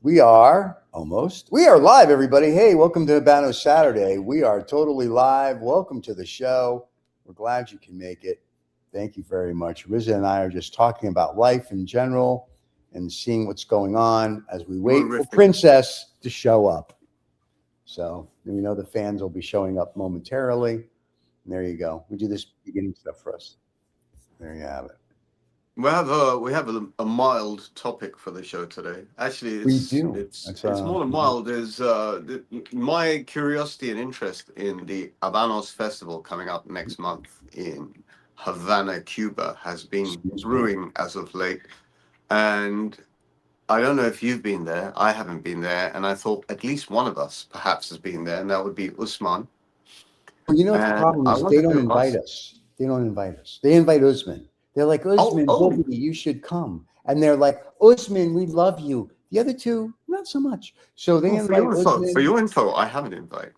We are almost. We are live, everybody. Hey, welcome to Habanos Saturday. We are totally live. Welcome to the show. We're glad you can make it. Thank you very much. Riza and I are just talking about life in general and seeing what's going on as we wait for Princess to show up. So we know the fans will be showing up momentarily. And there you go. We do this beginning stuff for us. There you have it. We have a mild topic for the show today. Actually, it's more than mild. There's my curiosity and interest in the Habanos Festival coming up next month in Havana, Cuba, has been brewing as of late. And I don't know if you've been there. I haven't been there, and I thought at least one of us perhaps has been there, and that would be Usman. Well, you know what the problem is? They don't invite us. They don't invite us. They invite Usman. They're like, Usman, Bobby, you should come. And they're like, Usman, we love you. The other two, not so much. So they invite Usman. For your info, I have an invite.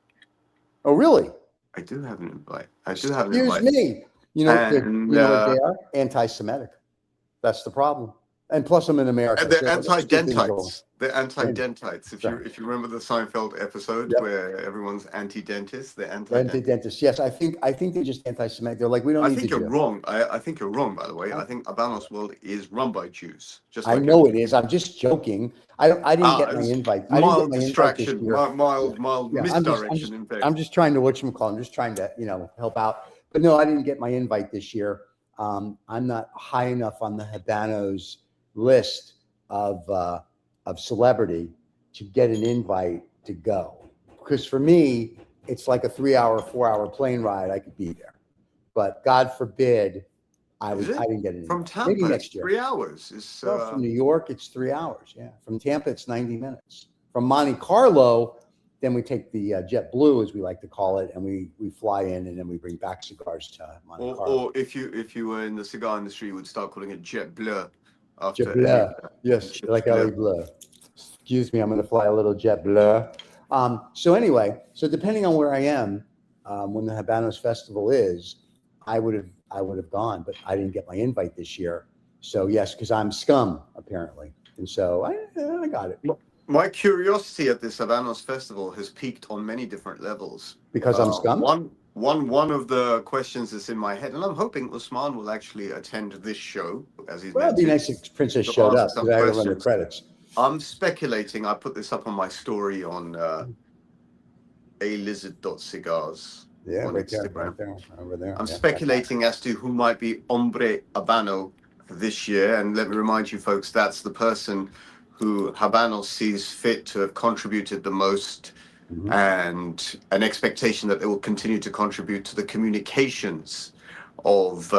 Oh, really? I do have an invite. Excuse me. You know what they are? Anti-Semitic. That's the problem. And plus, I'm in America. And they're anti-dentites. They're anti-dentites. If you remember the Seinfeld episode where everyone's anti-dentist, they're anti-dentists. Yes, I think they're just anti-Semitic. They're like, we don't need to. I think you're wrong. I think you're wrong, by the way. I think Habanos World is run by Jews. I know it is. I'm just joking. I didn't get my invite. Mild distraction. Mild misdirection. I'm just trying to whatchamacallit. I'm just trying to help out. But no, I didn't get my invite this year. I'm not high enough on the Habanos list of celebrity to get an invite to go, because for me it's like a 4-hour plane ride. I could be there, but God forbid I didn't get an invite. From Tampa. Maybe next year. 3 hours. From New York it's 3 hours. Yeah, from Tampa it's 90 minutes. From Monte Carlo, then we take the JetBlue, as we like to call it, and we fly in, and then we bring back cigars to Monte Carlo. Or if you were in the cigar industry, you would start calling it JetBlue. JetBlue, yes, like LA Bleu. Excuse me, I'm going to fly a little JetBlue. So depending on where I am, when the Habanos Festival is, I would have gone, but I didn't get my invite this year. So yes, because I'm scum apparently, and so I got it. My curiosity at this Habanos Festival has peaked on many different levels. Because I'm scum? One of the questions that's in my head, and I'm hoping Usman will actually attend this show, as he's mentioned. It'd be nice if Princess showed up, because I run the credits. I'm speculating. I put this up on my story on alizard.cigars. Yeah, right there, over there. I'm speculating as to who might be Ombre Habano this year, and let me remind you folks, that's the person who Habanos sees fit to have contributed the most, and an expectation that they will continue to contribute to the communications of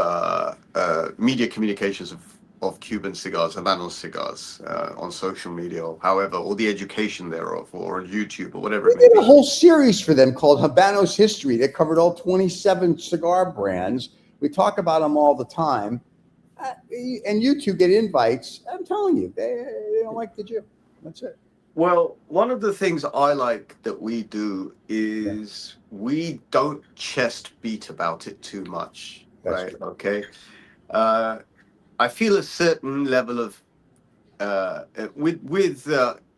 media communications of Cuban cigars, Habanos cigars, on social media, or however, or the education thereof, or on YouTube, or whatever. We did a whole series for them called Habanos History that covered all 27 cigar brands. We talk about them all the time. And you two get invites. I'm telling you, they don't like the Jew. That's it. Well, one of the things I like that we do is we don't chest beat about it too much. That's right? True. Okay. I feel a certain level of with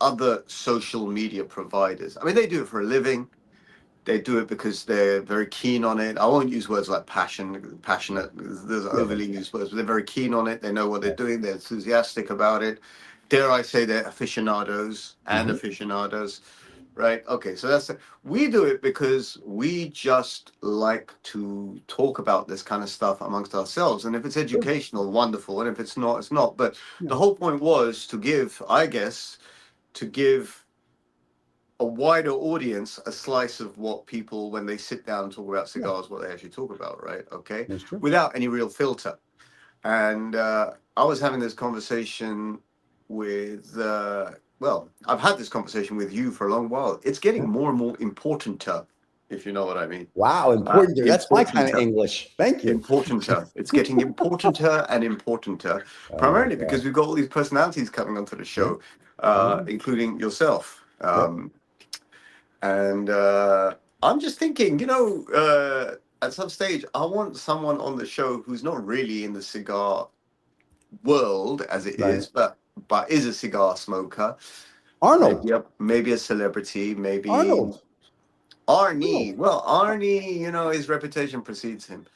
other social media providers. I mean, they do it for a living. They do it because they're very keen on it. I won't use words like passionate. There's overly used words, but they're very keen on it. They know what they're doing. They're enthusiastic about it. Dare I say they're aficionados and aficionados, right? Okay, so we do it because we just like to talk about this kind of stuff amongst ourselves. And if it's educational, wonderful. And if it's not, it's not. But the whole point was to give a wider audience a slice of what people, when they sit down and talk about cigars, what they actually talk about, right? Okay, without any real filter. And I was having this conversation with, I've had this conversation with you for a long while. It's getting more and more important, if you know what I mean. Wow, important. That's my kind of English. Thank you. Importanter. It's getting importanter and importanter, primarily because we've got all these personalities coming onto the show, including yourself. And I'm just thinking, at some stage, I want someone on the show who's not really in the cigar world as it is, but is a cigar smoker, Arnold. maybe a celebrity, maybe Arnold. Arnie. Well, Arnie, you know, his reputation precedes him.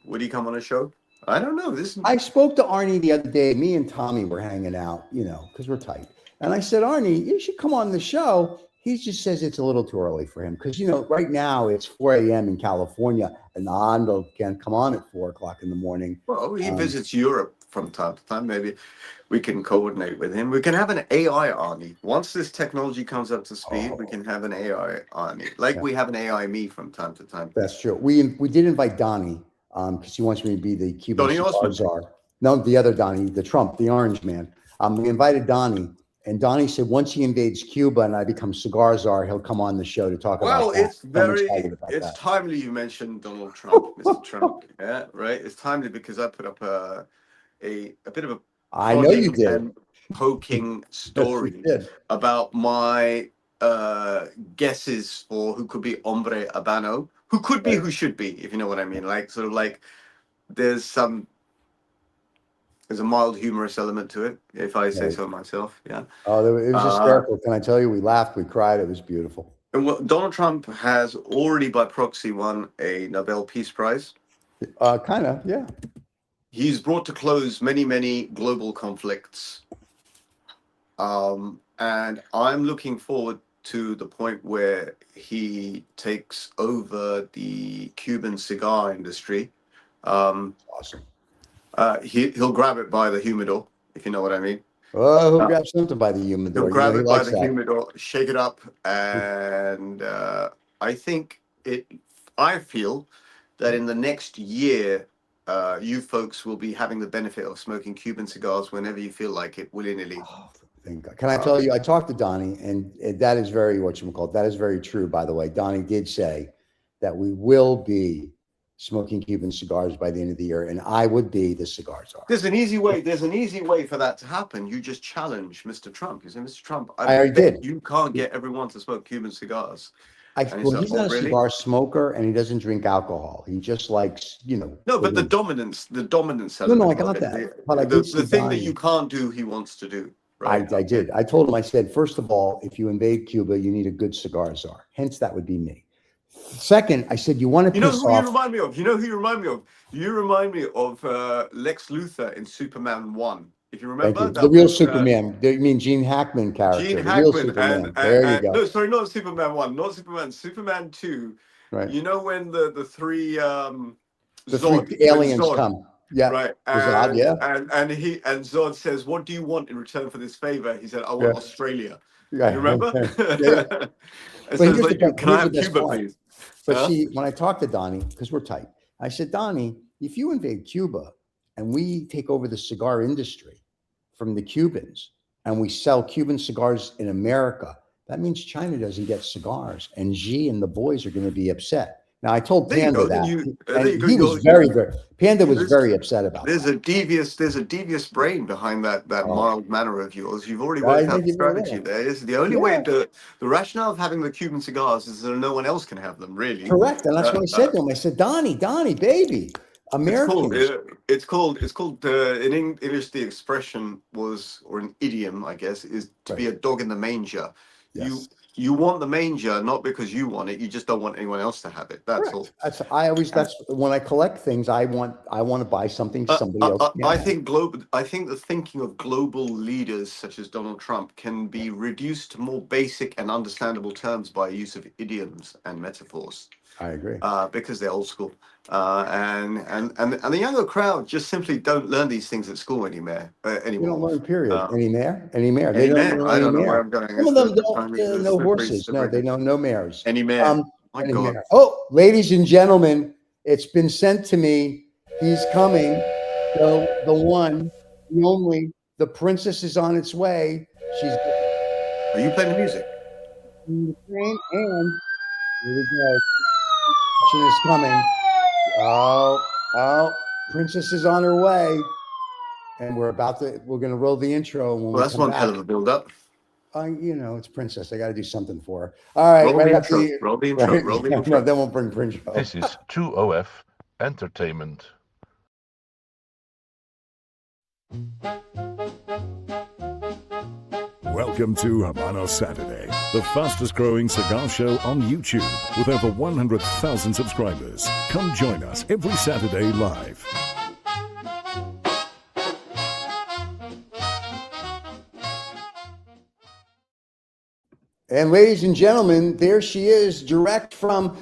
Would he come on a show? I don't know. I spoke to Arnie the other day. Me and Tommy were hanging out, you know, because we're tight. And I said, Arnie, you should come on the show. He just says it's a little too early for him because, you know, right now it's 4 a.m. in California and Arnold can't come on at 4 o'clock in the morning. Well, he visits Europe from time to time. Maybe we can coordinate with him. We can have an AI Arnie. Once this technology comes up to speed, we can have an AI Arnie. Like we have an AI me from time to time. That's true. We did invite Donnie because he wants me to be the Cuban Donnie cigar Osmond. czar. No, the other Donnie, the Trump, the orange man. We invited Donnie, and Donnie said once he invades Cuba and I become cigar czar, he'll come on the show to talk about that. It's timely you mentioned Donald Trump, Mr. Trump. Yeah, right. It's timely because I put up a bit of a I know you did. And poking story Yes, about my guesses for who could be Ombre Habano, who could be, who should be, if you know what I mean. Like sort of like there's a mild humorous element to it, if I say so myself. Yeah. Oh, it was hysterical. Can I tell you? We laughed, we cried. It was beautiful. And well, Donald Trump has already, by proxy, won a Nobel Peace Prize. Kind of, yeah. He's brought to close many, many global conflicts. And I'm looking forward to the point where he takes over the Cuban cigar industry. Awesome. He'll grab it by the humidor, if you know what I mean. Oh, he'll grab something by the humidor. He'll grab it by the humidor, shake it up, and I feel that in the next year, you folks will be having the benefit of smoking Cuban cigars whenever you feel like it, willy-nilly. Oh, thank God. Can I tell you, I talked to Donnie, and that is very, that is very true, by the way. Donnie did say that we will be smoking Cuban cigars by the end of the year, and I would be the cigar czar. There's an easy way for that to happen. You just challenge Mr. Trump. You say, Mr. Trump, I did. You can't get everyone to smoke Cuban cigars. He's not a cigar smoker, and he doesn't drink alcohol. He just likes, you know. No, but the dominance. No, I got that. But the thing that you can't do, he wants to do. Right? I did. I told him. I said, first of all, if you invade Cuba, you need a good cigar czar. Hence, that would be me. Second, I said, you want to piss off. You remind me of? You know who you remind me of? You remind me of Lex Luthor in Superman 1. If you remember, the real Superman. You mean Gene Hackman character? Gene Hackman, real Superman. There you go. No, sorry, not Superman 1, not Superman. Superman 2. Right. You know when the three three aliens come. Yeah. Right. Zod, yeah. And Zod says, "What do you want in return for this favor?" He said, "I want Australia." Yeah. You remember? Yeah. So like, can I have Cuba, please? But when I talked to Donnie, because we're tight, I said, Donnie, if you invade Cuba and we take over the cigar industry from the Cubans and we sell Cuban cigars in America, that means China doesn't get cigars, and Xi and the boys are going to be upset. Now, I told Panda that, and he was very Panda was very upset about there's that. There's a devious brain behind that mild manner of yours. You've already worked out the strategy there. It's the only way the rationale of having the Cuban cigars is that no one else can have them, really. Correct, and that's what I said to him. I said, Donnie, baby, Americans. It's called in English, the expression was, or an idiom, I guess, is to be a dog in the manger. Yes. You want the manger, not because you want it. You just don't want anyone else to have it. That's all. That's when I collect things. I want to buy something somebody else. I think the thinking of global leaders such as Donald Trump can be reduced to more basic and understandable terms by use of idioms and metaphors. I agree. Because they're old school. And the younger crowd just simply don't learn these things at school anymore. You don't learn, period. Anymore. They don't know. I don't know where I'm going. Some of them don't know horses. No, they don't know mares. Anymore. My God. Oh, ladies and gentlemen, it's been sent to me. He's coming. So the one, the only, the princess is on its way. Are you playing the music? And here we go. She is coming. Oh, princess is on her way. And we're going to roll the intro. When that's one hell of a build up. It's princess. I got to do something for her. All right. Roll the intro. No, then we'll bring Prince. This is 2OF Entertainment. 1, Welcome to Habanos Saturday, the fastest growing cigar show on YouTube with over 100,000 subscribers. Come join us every Saturday live. And ladies and gentlemen, there she is, direct from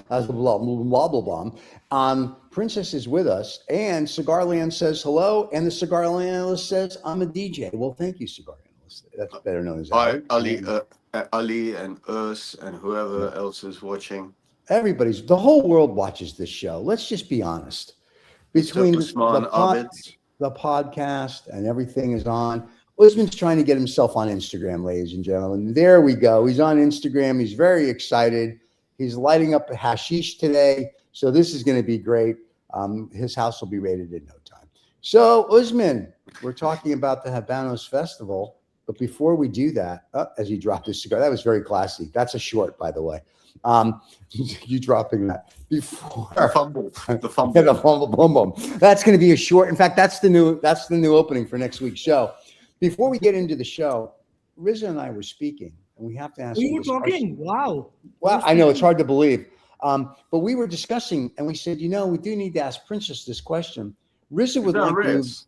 Princess is with us, and Cigarland says hello, and the Cigarland analyst says, I'm a DJ. Well, thank you, Cigar analyst. That's better known as Ali and Urs and whoever else is watching. The whole world watches this show. Let's just be honest. Between the podcast and everything is on. Usman's trying to get himself on Instagram, ladies and gentlemen. There we go. He's on Instagram. He's very excited. He's lighting up hashish today. So this is going to be great. His house will be raided in no time. So Usman, we're talking about the Habanos Festival. But before we do that, as he dropped his cigar, that was very classy. That's a short, by the way. You dropping that before the fumble. Yeah, the fumble, boom, boom. That's going to be a short. In fact, that's the new opening for next week's show. Before we get into the show, Riza and I were speaking, and we have to ask. We were talking. Wow. Well, I know it's hard to believe, but we were discussing, and we said, we do need to ask Princess this question. Riza would like to. Riz?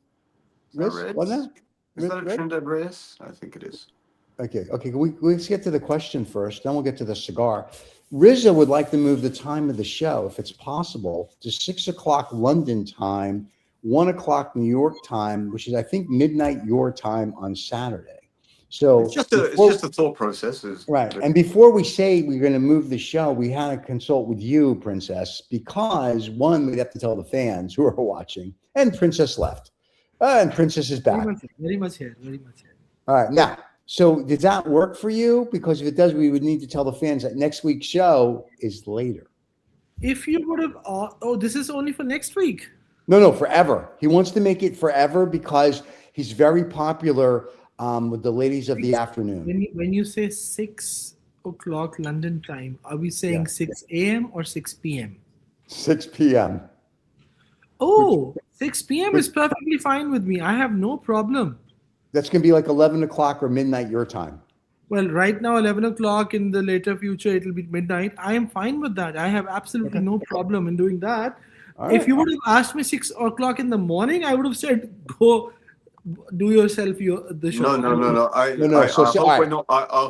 What's that? Is that a Trinidad Riz? I think it is. Okay. Let's get to the question first, then we'll get to the cigar. Riza would like to move the time of the show, if it's possible, to 6 o'clock London time, 1 o'clock New York time, which is, I think, midnight your time on Saturday. So it's just a thought process. Right. And before we say we're going to move the show, we had to consult with you, Princess, because one, we'd have to tell the fans who are watching, and Princess left. And Princess is back. Very much here. All right. Now, so did that work for you? Because if it does, we would need to tell the fans that next week's show is later. If you would have, this is only for next week. No, forever. He wants to make it forever because he's very popular with the ladies of the afternoon. When you say 6 o'clock London time, are we saying 6 a.m. or 6 p.m.? 6 p.m. Oh, 6 p.m. is perfectly fine with me. I have no problem. That's going to be like 11 o'clock or midnight your time. Well, right now, 11 o'clock. In the later future, it'll be midnight. I am fine with that. I have absolutely no problem in doing that. Right. If you would have asked me 6 o'clock in the morning, I would have said, go do yourself the show. No. I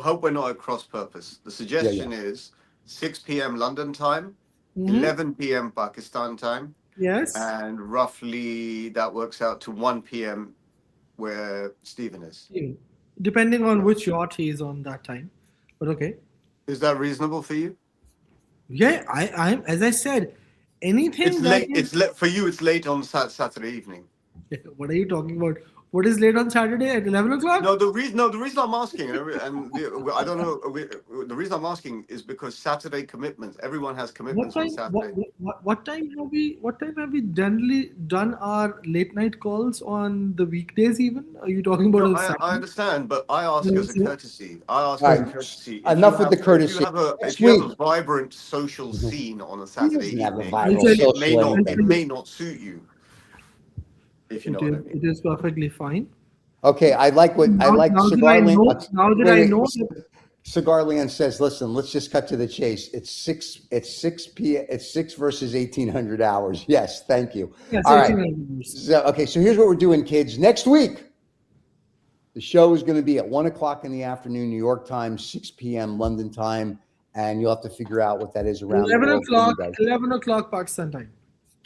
hope we're not at cross purpose. The suggestion is 6 p.m. London time, 11 p.m. Pakistan time. Yes. And roughly that works out to 1 p.m. where Stephen is. Depending on which yacht he is on that time. But okay. Is that reasonable for you? Yeah, I'm as I said, anything it's late. For you. It's late on Saturday evening. What are you talking about? What is late on Saturday at 11 o'clock? No, the reason I'm asking, and I don't know. The reason I'm asking is because Saturday commitments. Everyone has commitments on Saturday. What time have we generally done our late night calls on the weekdays? Even are you talking about? No, I understand, but I ask as a courtesy. Enough with the courtesy. If you have a vibrant social scene on a Saturday evening, it may not suit you. If you know what I mean. It is perfectly fine. Okay, I like Cigarland. Now that I know. Cigarland says, "Listen, let's just cut to the chase. It's 6 p.m. It's 6 versus 1800 hours." Yes, thank you. Yes, all right. So here's what we're doing, kids. Next week, the show is going to be at 1 o'clock in the afternoon, New York time, 6 p.m. London time, and you'll have to figure out what that is around 11 o'clock Pakistan time.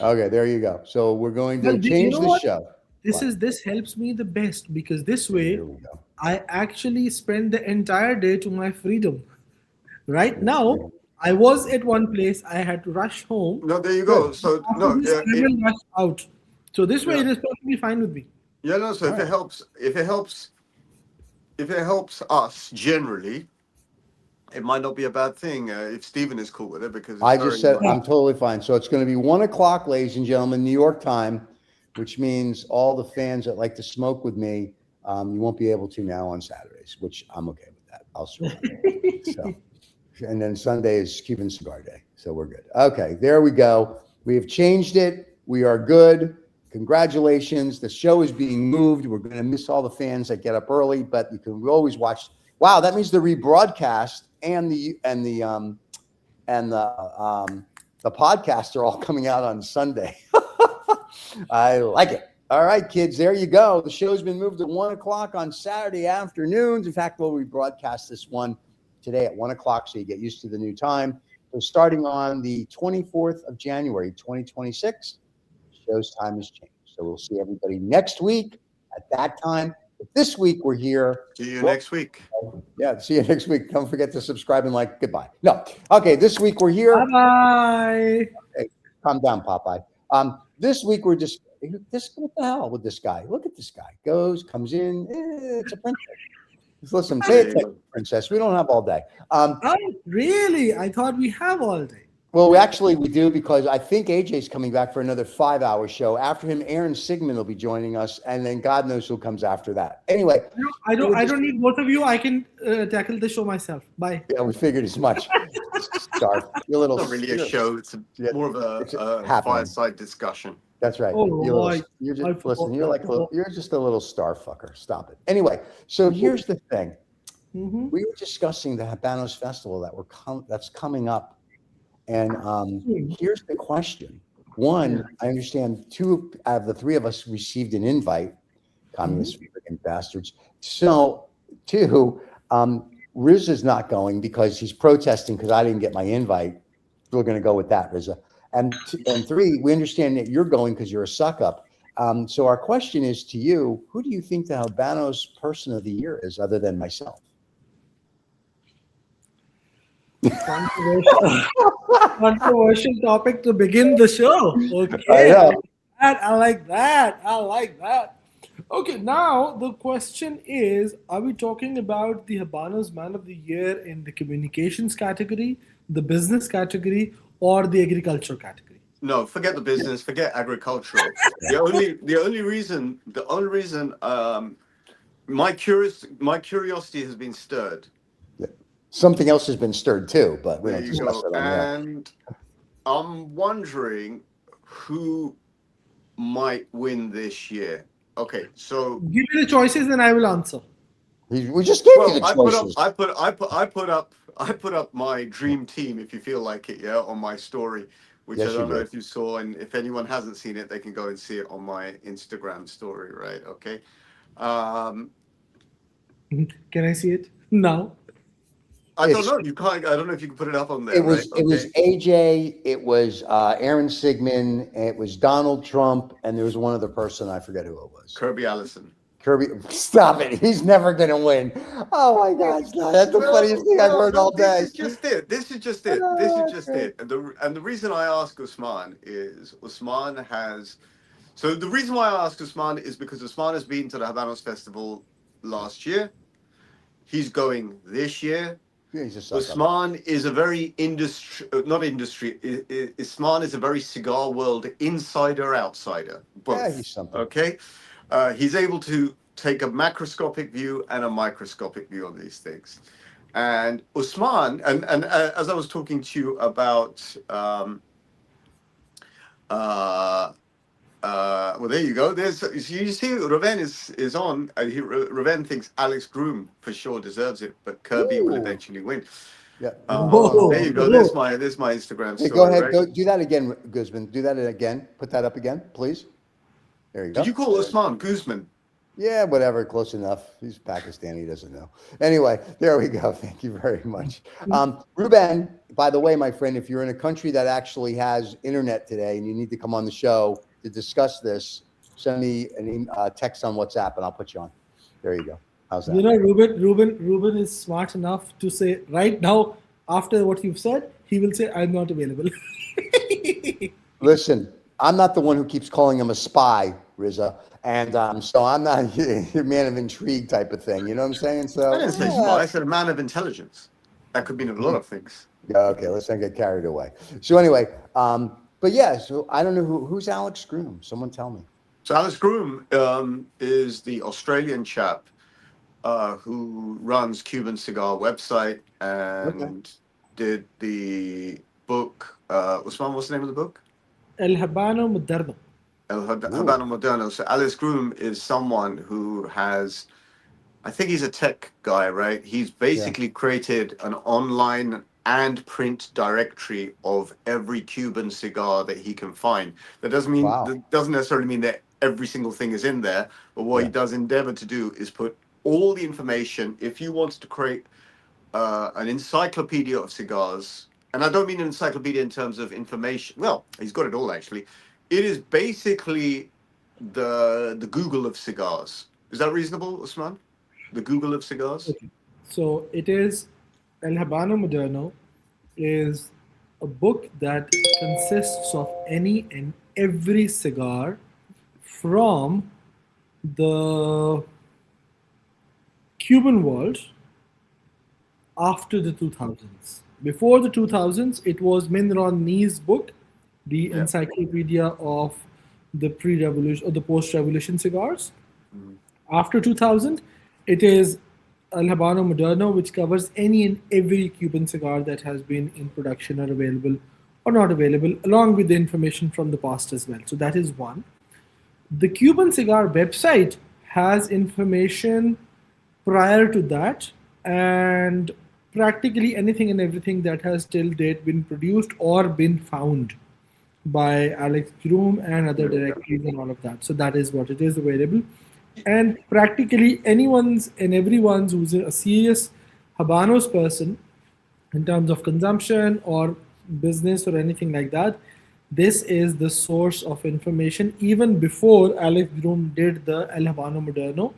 Okay, there you go. So we're going to change the show. This helps me the best because this way I actually spend the entire day to my freedom. Right now, I was at one place. I had to rush home. No, there you go. So I will rush out. So this way, it is perfectly fine with me. Yeah, no. So if it helps us generally, it might not be a bad thing if Stephen is cool with it because I just said I'm totally fine. So it's going to be 1 o'clock, ladies and gentlemen, New York time, which means all the fans that like to smoke with me, you won't be able to now on Saturdays, which I'm okay with that. I'll survive. So, and then Sunday is Cuban Cigar Day, so we're good. Okay, there we go. We have changed it. We are good. Congratulations. The show is being moved. We're going to miss all the fans that get up early, but you can always watch Wow, that means the rebroadcast and the podcast are all coming out on Sunday. I like it. All right, kids, there you go. The show's been moved to 1 o'clock on Saturday afternoons. In fact, we'll rebroadcast this one today at 1 o'clock, so you get used to the new time. So starting on the 24th of January, 2026, the show's time has changed. So we'll see everybody next week at that time. But this week we're here. See you next week. Yeah, see you next week. Don't forget to subscribe and like. Goodbye. No. Okay, this week we're here. Bye. Hey, calm down, Popeye. This week we're just what the hell with this guy? Look at this guy. Comes in. It's a princess. Listen, pay attention, princess. We don't have all day. Oh, really? I thought we have all day. Well, we do because I think AJ's coming back for another 5-hour show. After him, Aaron Sigmund will be joining us, and then God knows who comes after that. Anyway, I don't need both of you. I can tackle the show myself. Bye. Yeah, we figured as much. You're a little. It's not really a show. It's more of a fireside discussion. That's right. Oh, You're just a little star fucker. Stop it. Anyway, so here's the thing. Mm-hmm. We were discussing the Habanos Festival that's coming up. And here's the question. One, I understand 2 out of the 3 of us received an invite, communist freaking bastards. So 2, Riz is not going because he's protesting because I didn't get my invite. We're going to go with that, Riza. And 3, we understand that you're going because you're a suck up. So our question is to you, who do you think the Habanos person of the year is other than myself? Controversial topic to begin the show. Okay. I like that. Okay, now the question is, are we talking about the Habanos Man of the Year in the communications category, the business category, or the agriculture category? No, forget the business, forget agricultural. The only reason my curiosity has been stirred. Something else has been stirred too, but we don't There you discuss go. it on there. And I'm wondering who might win this year. Okay, so Give me the choices and I will answer. We just gave you the choices. I put up my dream team, if you feel like it, on my story, which Yes, I don't know did. if you saw, and if anyone hasn't seen it, they can go and see it on my Instagram story, right? Okay. Can I see it now? I don't know. You can't. I don't know if you can put it up on there. It was right? it was AJ, it was Aaron Sigmund, it was Donald Trump, and there was one other person, I forget who it was. Kirby Allison. Kirby, stop it. He's never gonna win. Oh my God, that's the funniest thing I've heard all day. This is just it. And the reason I ask Usman is Usman has. So the reason why I ask Usman is because Usman has been to the Habanos Festival last year. He's going this year. Yeah, he's a sucker. Usman is a very Usman is a very cigar world insider, outsider. Both. Yeah, he's something. Okay. He's able to take a macroscopic view and a microscopic view on these things. And Usman, and as I was talking to you about, well, there you go. You see, Raven is on. Raven thinks Alex Groom for sure deserves it, but Kirby will eventually win. Yeah. There you go. There's my Instagram story. Hey, go ahead. Right? Go do that again, Guzman. Do that again. Put that up again, please. There you go. Did you call Usman Guzman? Yeah, whatever. Close enough. He's Pakistani. He doesn't know. Anyway, there we go. Thank you very much. Ruben, by the way, my friend, if you're in a country that actually has internet today and you need to come on the show to discuss this, send me a text on WhatsApp and I'll put you on. There you go. How's that? You know, Ruben is smart enough to say right now, after what you've said, he will say, I'm not available. Listen, I'm not the one who keeps calling him a spy, Riza. And so I'm not a man of intrigue type of thing. You know what I'm saying? So I didn't say spy. I said a man of intelligence. That could mean a lot of things. Yeah, okay, let's not get carried away. So anyway, but yeah, so I don't know who's Alex Groom. Someone tell me. So Alex Groom is the Australian chap who runs Cuban Cigar website and did the book. Usman, what's the name of the book? El Habano Moderno. El Habano Moderno. So Alex Groom is someone who has I think he's a tech guy, right? He's basically created an online and print directory of every Cuban cigar that he can find. Wow. That doesn't necessarily mean that every single thing is in there, but what he Yeah. does endeavor to do is put all the information. If you want to create an encyclopedia of cigars, and I don't mean an encyclopedia in terms of information. Well, he's got it all actually. It is basically the Google of cigars. Is that reasonable, Usman? The Google of cigars. Okay. So it is El Habano Moderno is a book that consists of any and every cigar from the Cuban world after the 2000s. Before the 2000s, it was Minron Nee's book, the Yeah. encyclopedia of the pre-revolution or the post-revolution cigars. Mhm. After 2000, it is El Habano Moderno, which covers any and every Cuban cigar that has been in production or available or not available, along with the information from the past as well. So that is one. The Cuban Cigar website has information prior to that, and practically anything and everything that has till date been produced or been found by Alex Groom and other directories and all of that. So that is what it is available. And practically anyone's and everyone's who's a serious Habanos person in terms of consumption or business or anything like that, this is the source of information even before Alex Groom did the El Habano Moderno.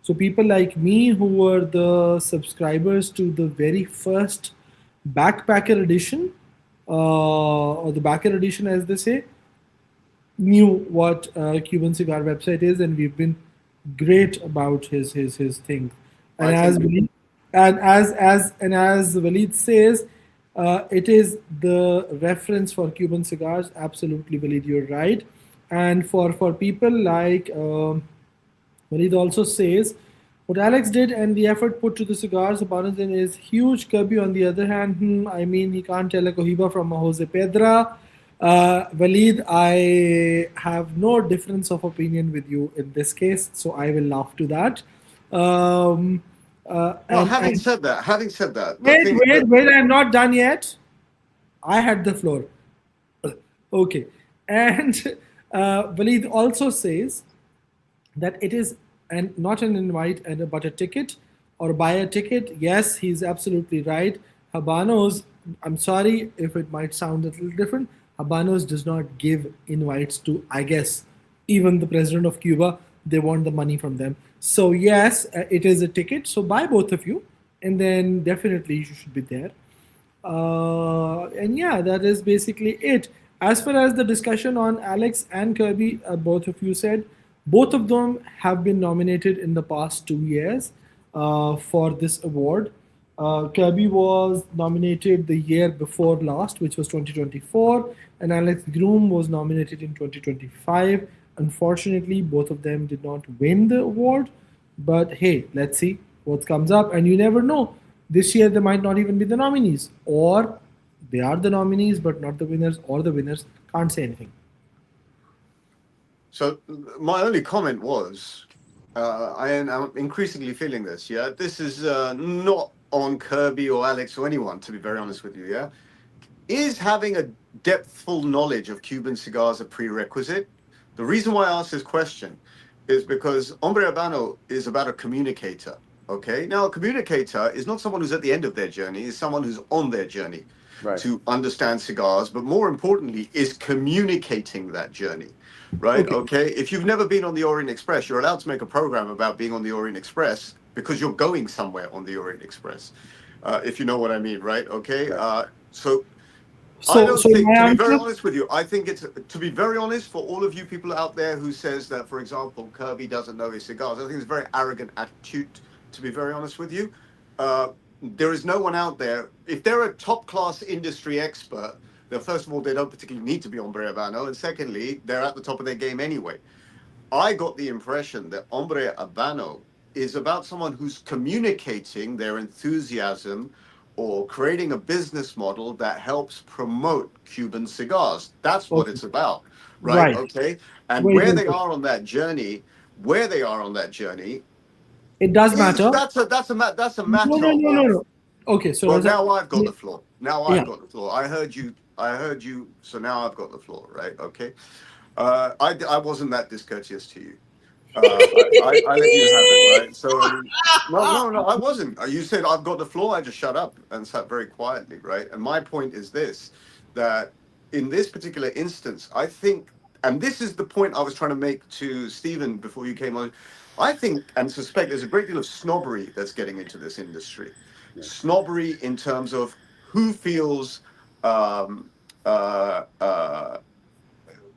So people like me who were the subscribers to the very first backpacker edition, or the backer edition as they say, knew what Cuban Cigar website is, and we've been great about his thing. And I as think Walid, and as Walid says, it is the reference for Cuban cigars. Absolutely, Walid, you're right. And for people like Walid also says, what Alex did and the effort put to the cigars, Habanos is huge. Kirby, on the other hand, I mean, he can't tell a Cohiba from a Jose Pedra. Walid, I have no difference of opinion with you in this case, so I will laugh to that. Um, no. and, and Having said that, the wait, thing wait, that wait, I'm not done yet. I had the floor. Okay. And Walid also says that it is not an invite but a ticket or buy a ticket. Yes, he's absolutely right. Habanos, I'm sorry if it might sound a little different. Habanos does not give invites to, I guess, even the president of Cuba. They want the money from them. So yes, it is a ticket. So buy both of you, and then definitely you should be there. And yeah, that is basically it. As far as the discussion on Alex and Kirby, both of you said, both of them have been nominated in the past 2 years for this award. Kirby was nominated the year before last, which was 2024, and Alex Groom was nominated in 2025. Unfortunately, both of them did not win the award, but hey, let's see what comes up. And you never know. This year, they might not even be the nominees, or they are the nominees but not the winners, or the winners can't say anything. So my only comment was, I am increasingly feeling this. Yeah, this is not on Kirby or Alex or anyone. To be very honest with you, yeah, is having a depthful knowledge of Cuban cigars a prerequisite? The reason why I asked this question is because Ombre Habano is about a communicator. Okay, now a communicator is not someone who's at the end of their journey; is someone who's on their journey to understand cigars, but more importantly, is communicating that journey. Right. Okay. If you've never been on the Orient Express, you're allowed to make a program about being on the Orient Express because you're going somewhere on the Orient Express. If you know what I mean, right? Okay. So I don't think, to be very honest with you, I think it's, to be very honest, for all of you people out there who says that, for example, Kirby doesn't know his cigars, I think it's a very arrogant attitude, to be very honest with you. There is no one out there, if they're a top-class industry expert, then first of all, they don't particularly need to be Ombre Habano, and secondly, they're at the top of their game anyway. I got the impression that Ombre Habano is about someone who's communicating their enthusiasm or creating a business model that helps promote Cuban cigars. That's what it's about, right? Right. Okay. And Very where well they put. are on that journey, It does matter. That's a matter No. Okay, so well, now I've got the floor. Yeah. Got the floor. I heard you. So now I've got the floor, right? Okay. I wasn't that discourteous to you. I let you have it, right? So no, I wasn't. You said I've got the floor. I just shut up and sat very quietly, right? And my point is this: that in this particular instance, I think, and this is the point I was trying to make to Stephen before you came on. I think and suspect there's a great deal of snobbery that's getting into this industry. Yeah. Snobbery in terms of who feels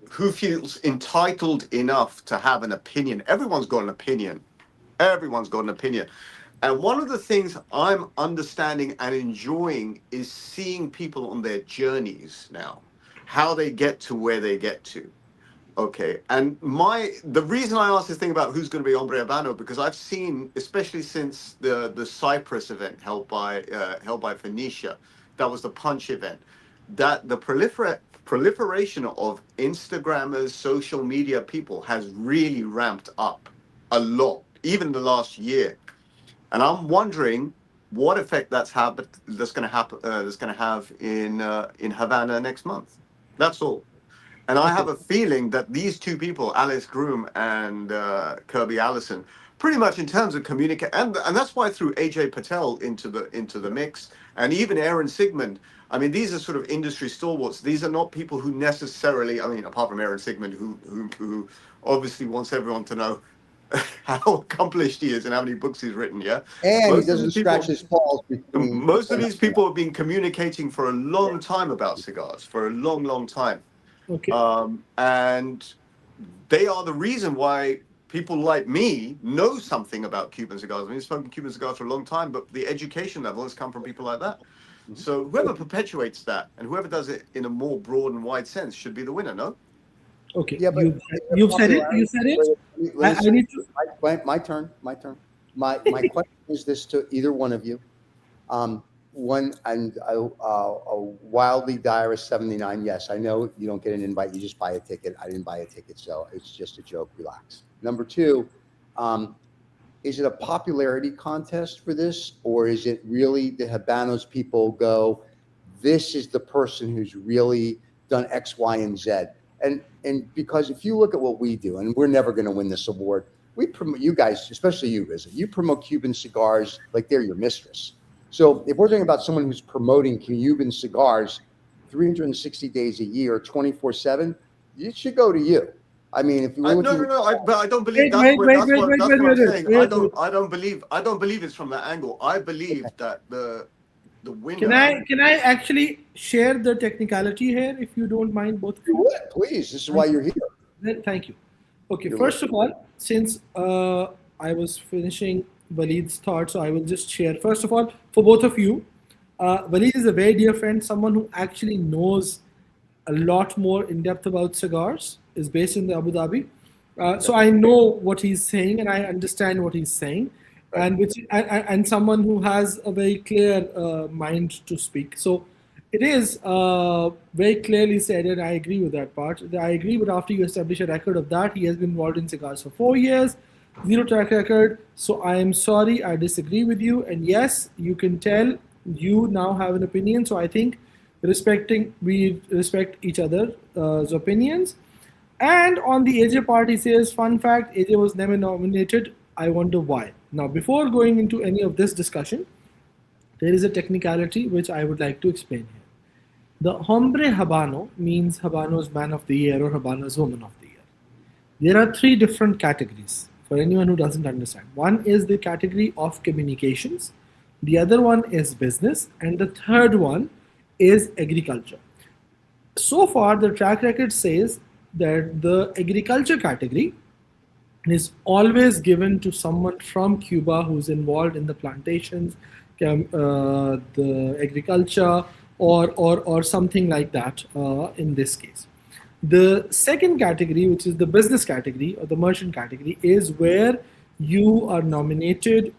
who feels entitled enough to have an opinion. Everyone's got an opinion. And one of the things I'm understanding and enjoying is seeing people on their journeys now, how they get to where they get to. Okay, and the reason I asked this thing about who's going to be Ombre Habano, because I've seen, especially since the Cyprus event held by Phoenicia, that was the Punch event, that the proliferation of Instagrammers, social media people has really ramped up a lot, even the last year, and I'm wondering what effect that's going to have in Havana next month. That's all. And I have a feeling that these two people, Alice Groom and Kirby Allison, pretty much in terms of communicate, and that's why I threw AJ Patel into the mix, and even Aaron Sigmund. I mean, these are sort of industry stalwarts. These are not people who necessarily, I mean, apart from Aaron Sigmund, who obviously wants everyone to know how accomplished he is and how many books he's written. Yeah, and he doesn't scratch his balls between. Most of these people have been communicating for a long time about cigars, for a long time. Okay. And they are the reason why people like me know something about Cuban cigars. I mean, I've spoken Cuban cigars for a long time, but the education level has come from people like that. So whoever perpetuates that and whoever does it in a more broad and wide sense should be the winner, no? Okay. Yeah, but you've said it. You said it. I need to. My turn. My question is this to either one of you. One and a wildly direst 79. Yes, I know you don't get an invite. You just buy a ticket. I didn't buy a ticket, so it's just a joke. Relax. Number two, is it a popularity contest for this, or is it really the Habanos people go, this is the person who's really done X, Y, and Z? And because if you look at what we do, and we're never going to win this award, we promote, you guys, especially you, Riza, you promote Cuban cigars like they're your mistress. So if we're talking about someone who's promoting Cuban cigars 360 days a year, 24/7, it should go to you. I mean, if you were but I don't believe that's what I'm saying. I don't believe it's from that angle. I believe that the winner. Can I actually share the technicality here, if you don't mind, both of you? Please. This is why you're here. Thank you. Okay, first of all, since I was finishing Waleed's thought, so I will just share. First of all, for both of you, Waleed is a very dear friend, someone who actually knows a lot more in depth about cigars, is based in Abu Dhabi. So I know what he's saying and I understand what he's saying, and someone who has a very clear mind to speak. So it is very clearly said, and I agree with that part. I agree, but after you establish a record of that, he has been involved in cigars for 4 years, 0 track record. So I am sorry, I disagree with you. And yes, you can tell you now have an opinion. So I think we respect each other's opinions. And on the AJ part, he says, fun fact, AJ was never nominated. I wonder why. Now, before going into any of this discussion, there is a technicality which I would like to explain here. The Ombre Habano means Habanos Man of the Year or Habanos Woman of the Year. There are 3 different categories for anyone who doesn't understand. One is the category of communications, the other one is business, and the third one is agriculture. So far, the track record says that the agriculture category is always given to someone from Cuba who's involved in the plantations, the agriculture, or something like that in this case. The second category, which is the business category or the merchant category, is where you are nominated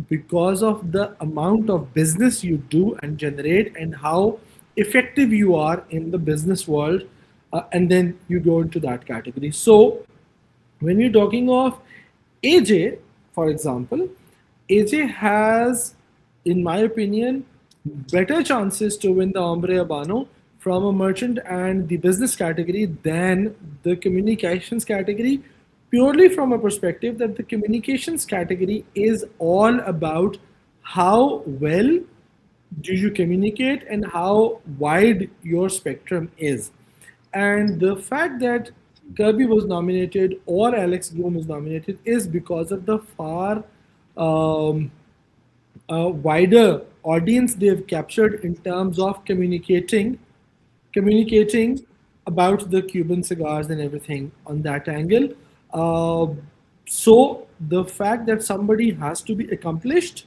because of the amount of business you do and generate and how effective you are in the business world, and then you go into that category. So when you're talking of AJ, for example, AJ has, in my opinion, better chances to win the Ombre Habano from a merchant and the business category than the communications category, purely from a perspective that the communications category is all about how well do you communicate and how wide your spectrum is. And the fact that Kirby was nominated or Alex Groom was nominated is because of the far um, wider audience they've captured in terms of communicating about the Cuban cigars and everything on that angle. Uh, so the fact that somebody has to be accomplished,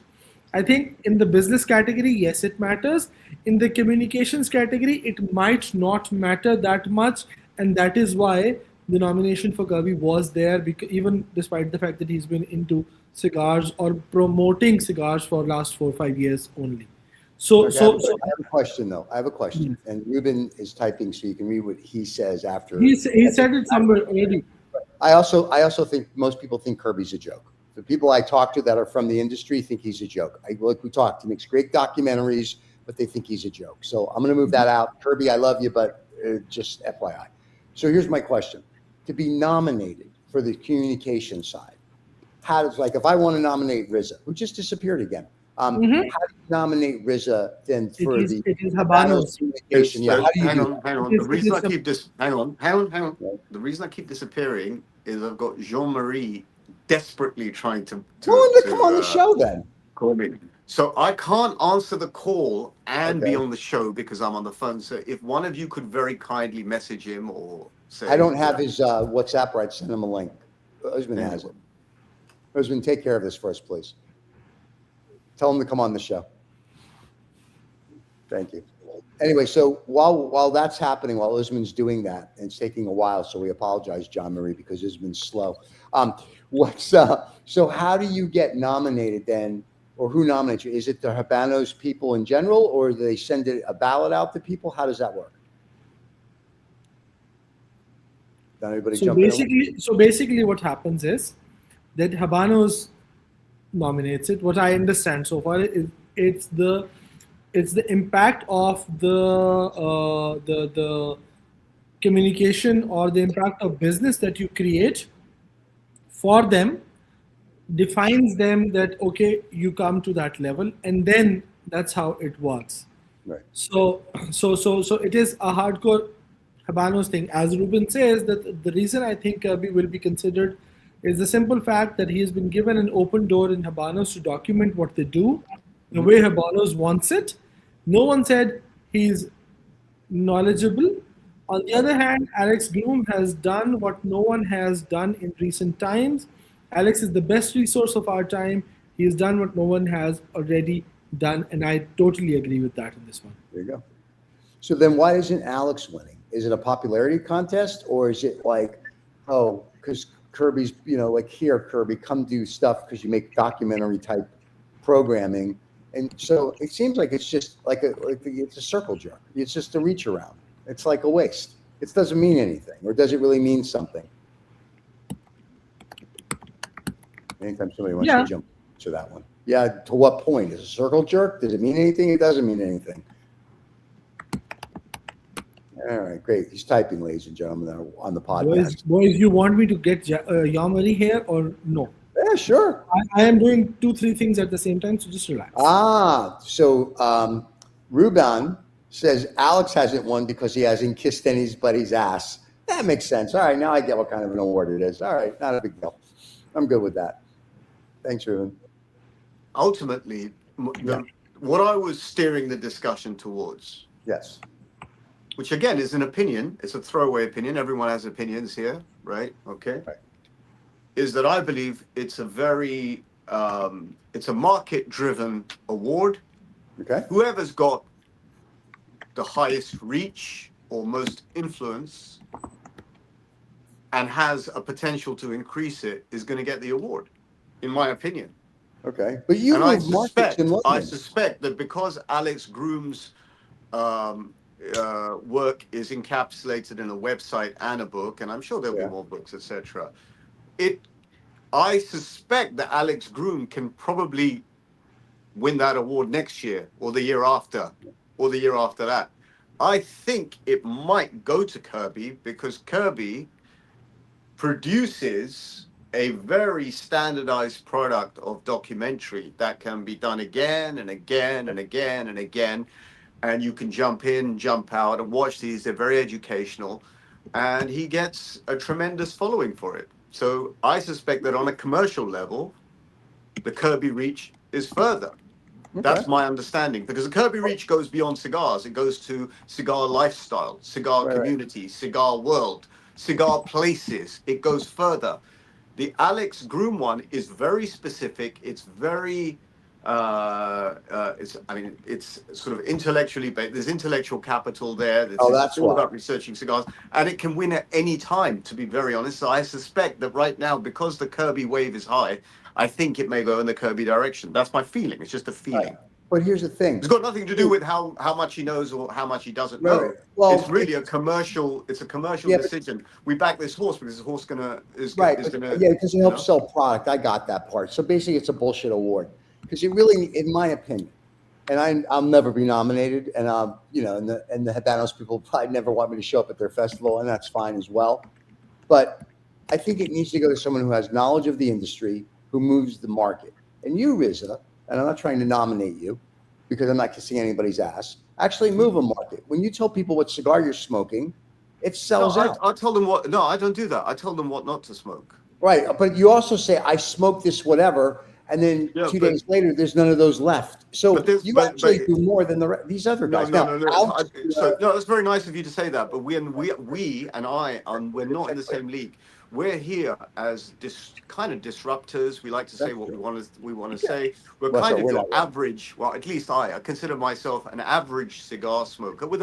I think in the business category, yes, it matters. In the communications category, it might not matter that much, and that is why the nomination for Kirby was there. Because even despite the fact that he's been into cigars or promoting cigars for last 4 or 5 years only. So, Okay, so, so I have a question though. I have a question, and Ruben is typing, so you can read what he says after. he said it somewhere already. I also think most people think Kirby's a joke. The people I talk to that are from the industry think he's a joke. Like we talked, he makes great documentaries, but they think he's a joke. So I'm going to move that out. Kirby, I love you, but just FYI. So here's my question: to be nominated for the communication side, how does, like, if I want to nominate Rizza, who just disappeared again? How do you nominate Rizza then for It is Habanos Habanos. communication? Yeah, how do you hang do on, that? hang on. It The is, it reason I is a, keep this, hang on. The reason I keep disappearing is I've got JeanMarie desperately trying to Tell him to come on the show then. call me. So I can't answer the call and be Okay. on the show because I'm on the phone. So if one of you could very kindly message him or say, I don't have his WhatsApp right. Send him a link. Usman has it. Usman, take care of this for us, please. Tell him to come on the show. Thank you. Anyway, so while that's happening, while Usman's doing that, and it's taking a while, so we apologize, JeanMarie, because Usman's slow. So how do you get nominated then, or who nominates you? Is it the Habanos people in general, or do they send a ballot out to people? How does that work? Did anybody jump in? so basically, what happens is that Habanos nominates it. What I understand so far is it's the impact of the communication or the impact of business that you create for them defines them that okay, you come to that level, and then that's how it works. Right. So it is a hardcore Habanos thing. As Ruben says, that the reason I think Kirby will be considered is the simple fact that he has been given an open door in Habanos to document what they do, the way Habanos wants it. No one said he's knowledgeable. On the other hand, Alex Groom has done what no one has done in recent times. Alex is the best resource of our time. He has done what no one has already done, and I totally agree with that in this one. There you go. So then why isn't Alex winning? Is it a popularity contest, or is it like, oh, because Kirby's, like, here, Kirby, come do stuff because you make documentary type programming. And so it seems like it's just like it's a circle jerk. It's just a reach around. It's like a waste. It doesn't mean anything, or does it really mean something? Anytime somebody wants to jump to that one. Yeah, to what point? Is it a circle jerk? Does it mean anything? It doesn't mean anything. All right, great. He's typing, ladies and gentlemen, on the podcast. Boys, you want me to get JeanMarie here or no? Yeah, sure. I am doing 2-3 things at the same time, so just relax. So Ruben says Alex hasn't won because he hasn't kissed anybody's ass. That makes sense. All right, now I get what kind of an award it is. All right, not a big deal. I'm good with that. Thanks, Ruben. Ultimately, what I was steering the discussion towards, yes, which again is an opinion, it's a throwaway opinion. Everyone has opinions here, right? Okay. Right. Is that I believe it's a very, it's a market-driven award. Okay. Whoever's got the highest reach or most influence and has a potential to increase it is going to get the award, in my opinion. Okay. But you I suspect that because Alex Groom's work is encapsulated in a website and a book, and I'm sure there'll be more books, etc. I suspect that Alex Groom can probably win that award next year or the year after or the year after that. I think it might go to Kirby because Kirby produces a very standardized product of documentary that can be done again and again and again and again. And you can jump in, jump out and watch these. They're very educational. And he gets a tremendous following for it. So I suspect that on a commercial level, the Kirby reach is further. That's my understanding, because the Kirby reach goes beyond cigars. It goes to cigar lifestyle, cigar community, cigar world, cigar places. It goes further. The Alex Groom one is very specific. It's very, it's sort of intellectually based. There's intellectual capital there. It's all about researching cigars, and it can win at any time, to be very honest. So I suspect that right now, because the Kirby wave is high, I think it may go in the Kirby direction. That's my feeling. It's just a feeling. Right. But here's the thing. It's got nothing to do with how much he knows or how much he doesn't know. Well, it's really a commercial. It's a commercial decision. We back this horse because this horse because it helps sell product. I got that part. So basically, it's a bullshit award because it really, in my opinion, and I'll never be nominated, and and the Habanos people probably never want me to show up at their festival, and that's fine as well. But I think it needs to go to someone who has knowledge of the industry, who moves the market. And you, Rizza, and I'm not trying to nominate you because I'm not kissing anybody's ass, actually move a market. When you tell people what cigar you're smoking, it sells out. I tell them what, no, I don't do that. I tell them what not to smoke. Right. But you also say, I smoke this whatever, and then 2 days later, there's none of those left. So you actually do more than these other guys. No. It's very nice of you to say that, but we and I, we're not in the same league. We're here as kind of disruptors. We like to say what we want to say. We're kind of your average. Well, at least I consider myself an average cigar smoker with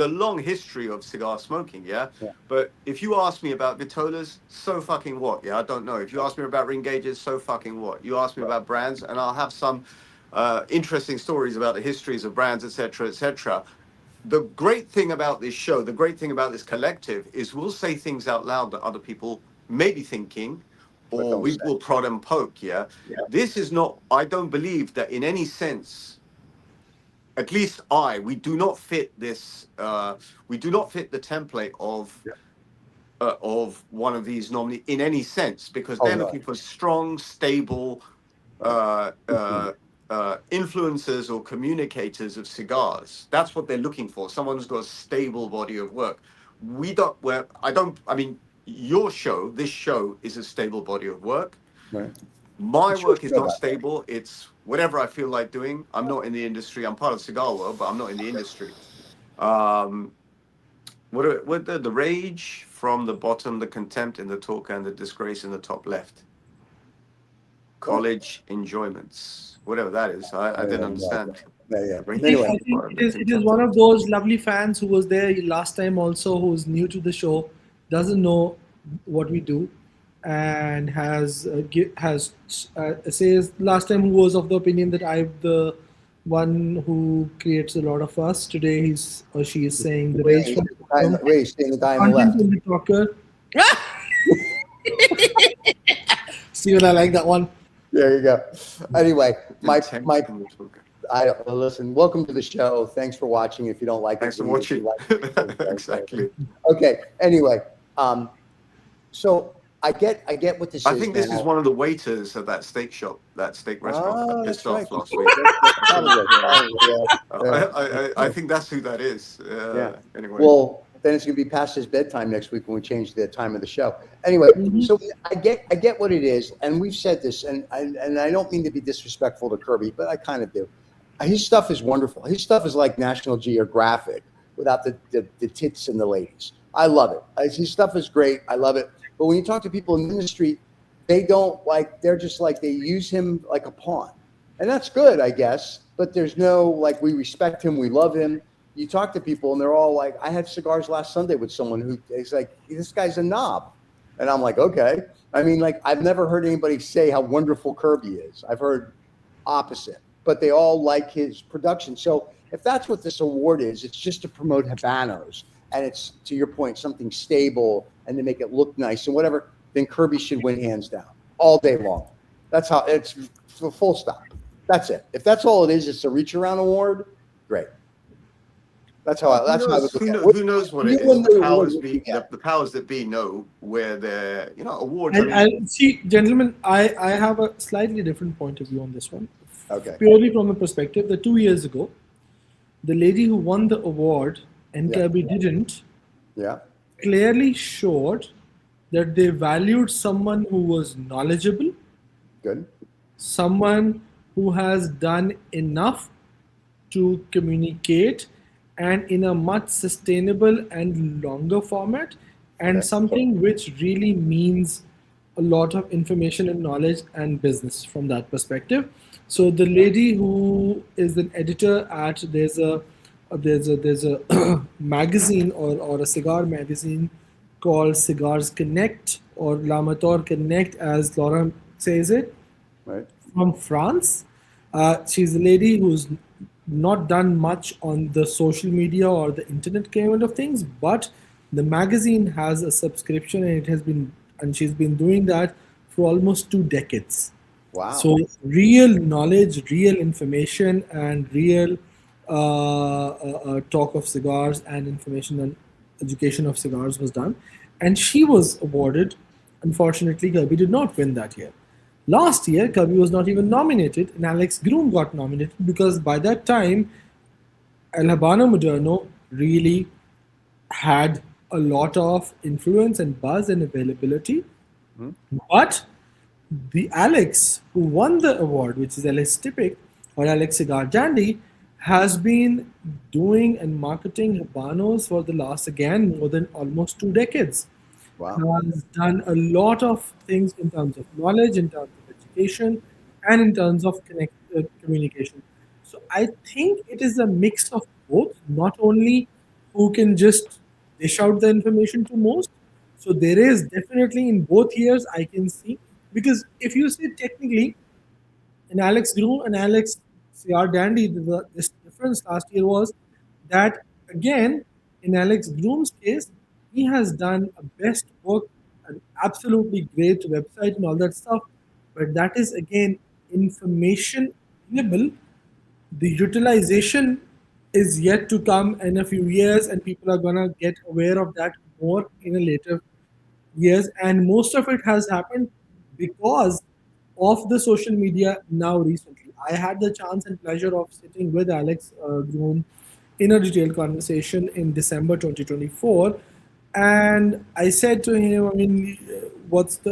a long history of cigar smoking. Yeah. But if you ask me about vitolas, so fucking what? Yeah, I don't know. If you ask me about ring gauges, so fucking what? You ask me about brands, and I'll have some interesting stories about the histories of brands, etc., etc. The great thing about this show, the great thing about this collective is we'll say things out loud that other people may be thinking, or we will prod and poke, This is not, I don't believe that in any sense, at least we do not fit this, we do not fit the template of one of these normally in any sense, because they're looking for strong, stable, influencers or communicators of cigars. That's what they're looking for. Someone who's got a stable body of work. Your show, this show is a stable body of work. Right. My work is not stable. It's whatever I feel like doing. I'm not in the industry. I'm part of the cigar world, but I'm not in the industry. What the rage from the bottom, the contempt in the talk, and the disgrace in the top left. College enjoyments, whatever that is. I didn't understand. Anyway, it is one of those lovely fans who was there last time also, who's new to the show, doesn't know what we do, and says last time who was of the opinion that I'm the one who creates a lot of fuss. Today he's or she is saying the rage from the guy on the left. The talker. Steven, I like that one. There you go. Anyway, listen, welcome to the show. Thanks for watching. If you don't like Thanks it, for watching. Exactly. Okay. Anyway, so I get what this is. I think this is one of the waiters at that steak shop, that steak restaurant that pissed off last week. I think that's who that is. Anyway. Well, then it's going to be past his bedtime next week when we change the time of the show. Anyway, so I get what it is, and we've said this, and I don't mean to be disrespectful to Kirby, but I kind of do. His stuff is wonderful. His stuff is like National Geographic without the tits and the ladies. I love it. His stuff is great. I love it. But when you talk to people in the industry, they're just like, they use him like a pawn. And that's good, I guess. But there's no, we respect him. We love him. You talk to people and they're all like, I had cigars last Sunday with someone who is like, this guy's a knob. And I'm like, okay. I mean, I've never heard anybody say how wonderful Kirby is. I've heard opposite, but they all like his production. So if that's what this award is, it's just to promote Habanos. And it's, to your point, something stable and to make it look nice and whatever, then Kirby should win hands down. all day long. That's how it's full stop. That's it. If that's all it is, it's a reach around award. Great. That's how I would look at it. Who knows what it You win is? the The award, powers what you be get. the powers that be know where their awards. I see, gentlemen, I have a slightly different point of view on this one. Okay. Purely from the perspective that 2 years ago, the lady who won the award and Yeah. Kirby didn't Yeah. clearly showed that they valued someone who was knowledgeable, Good. someone who has done enough to communicate and in a much sustainable and longer format, and Okay. something which really means a lot of information and knowledge and business from that perspective. So the lady who is an editor at there's a magazine or a cigar magazine called Cigars Connect or L'Amateur Connect, as Laura says it, Right. from France. She's a lady who's not done much on the social media or the internet kind of things, but the magazine has a subscription and she's been doing that for almost 2 decades. Wow. So real knowledge, real information, and real talk of cigars and information and education of cigars was done. And she was awarded. Unfortunately, Kirby did not win that year. Last year, Kirby was not even nominated, and Alex Groom got nominated because by that time, El Habano Moderno really had a lot of influence and buzz and availability. But the Alex who won the award, which is Alex Tipic or Alex Cigar Dandy, has been doing and marketing Habanos for the last, again, more than almost 2 decades. Wow. Has done a lot of things in terms of knowledge, in terms of education, and in terms of communication. So I think it is a mix of both, not only who can just dish out the information to most. So there is definitely in both years I can see, because if you say technically in Alex Groom and Alex CR Dandy, this difference last year was that, again, in Alex Groom's case, he has done a best work, an absolutely great website and all that stuff. But that is, again, information available. The utilization is yet to come in a few years, and people are going to get aware of that more in a later years. And most of it has happened because of the social media now recently. I had the chance and pleasure of sitting with Alex Groom in a detailed conversation in December 2024. And I said to him, I mean,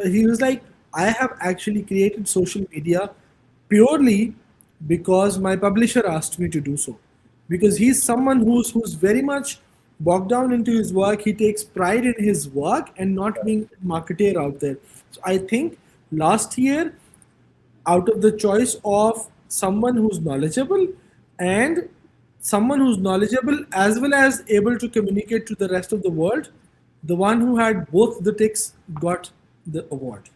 he was like, I have actually created social media purely because my publisher asked me to do so. Because he's someone who's very much bogged down into his work. He takes pride in his work and not being a marketer out there. So I think last year, out of the choice of someone who's knowledgeable and someone who's knowledgeable as well as able to communicate to the rest of the world, the one who had both the ticks got the award.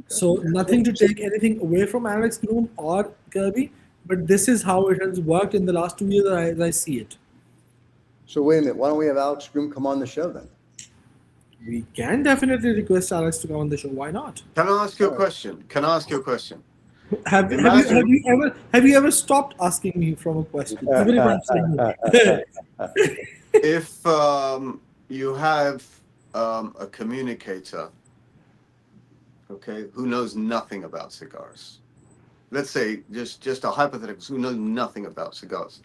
So nothing to take anything away from Alex Groom or Kirby, but this is how it has worked in the last 2 years as I see it. So wait a minute. Why don't we have Alex Groom come on the show then? We can definitely request Alex to come on the show. Why not? Can I ask you a question? Have you ever stopped asking me from a question? Even if I'm saying no. If you have a communicator, okay, who knows nothing about cigars, let's say just a hypothetical, who knows nothing about cigars,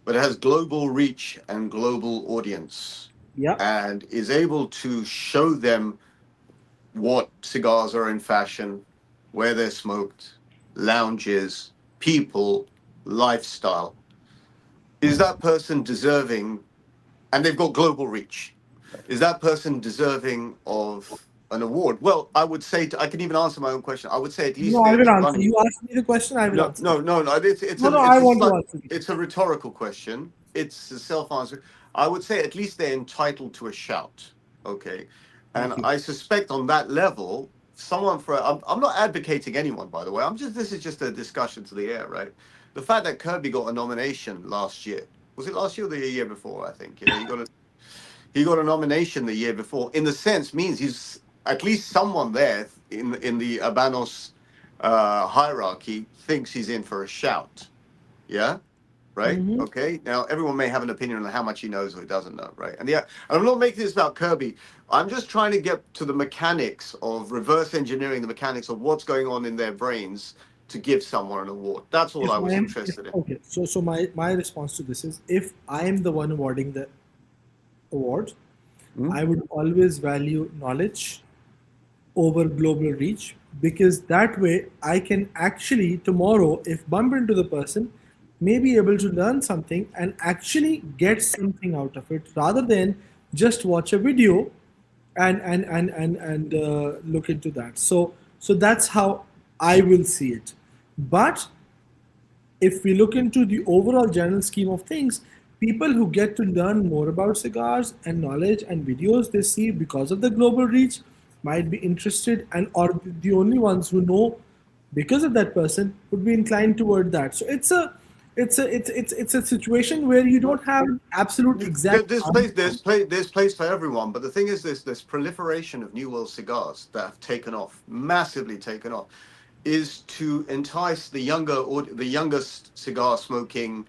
but has global reach and global audience, Yeah. and is able to show them what cigars are in fashion, where they're smoked, lounges, people, lifestyle. Is that person deserving, and they've got global reach, is that person deserving of an award? Well, I would say, I can even answer my own question. I would say at least No, I they're will answer. running. You asked me the question, I will No, answer. no, it's No, a, no, it's I a want to slight- answer. It's a rhetorical question. It's a self-answer. I would say at least they're entitled to a shout. Okay. And Thank you. I suspect on that level, I'm not advocating anyone, by the way. This is just a discussion to the air, right? The fact that Kirby got a nomination last year, was it last year or the year before? I think, he got a nomination the year before, in the sense means he's at least someone there in the Habanos hierarchy thinks he's in for a shout. Yeah. Right. Mhm. Okay. Now, everyone may have an opinion on how much he knows or he doesn't know. Right. And yeah, I'm not making this about Kirby. I'm just trying to get to the mechanics of reverse engineering, the mechanics of what's going on in their brains to give someone an award. That's all If I I was am interested in. okay, so my response to this is, if I am the one awarding the award, I would always value knowledge over global reach, because that way I can actually tomorrow, if bump into the person, may be able to learn something and actually get something out of it, rather than just watch a video and look into that. So that's how I will see it. But if we look into the overall general scheme of things, people who get to learn more about cigars and knowledge and videos they see because of the global reach might be interested, and or the only ones who know because of that person would be inclined toward that. So it's a situation where you don't have absolute exact There's place for everyone, but the thing is, this proliferation of New World cigars that have taken off, massively taken off, is to entice the youngest cigar smoking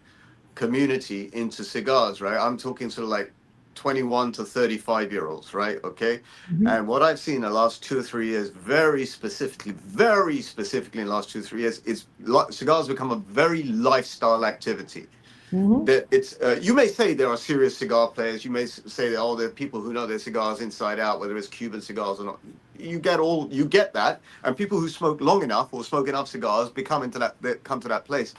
community into cigars, right? I'm talking sort of like 21 to 35-year-olds, right? Okay. And what I've seen in the last 2 or 3 years, very specifically in the last 2 or 3 years, is cigars become a very lifestyle activity. That it's you may say there are serious cigar players. You may say that there are people who know their cigars inside out, whether it's Cuban cigars or not. You get that, and people who smoke long enough or smoke enough cigars come to that place.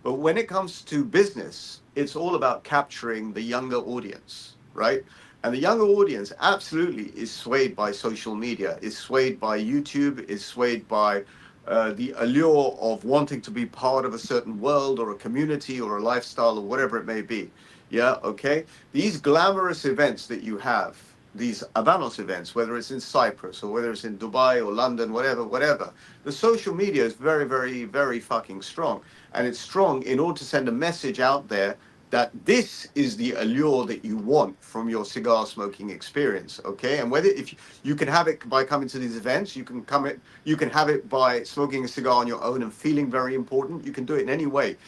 But when it comes to business, it's all about capturing the younger audience, right? And the younger audience absolutely is swayed by social media, is swayed by YouTube, is swayed by the allure of wanting to be part of a certain world or a community or a lifestyle or whatever it may be. Yeah, okay? These glamorous events that you have, these Habanos events, whether it's in Cyprus or whether it's in Dubai or London, whatever, the social media is very, very, very fucking strong. And it's strong in order to send a message out there that this is the allure that you want from your cigar smoking experience, okay? And whether if you can have it by coming to these events, you can have it by smoking a cigar on your own and feeling very important. You can do it in any way.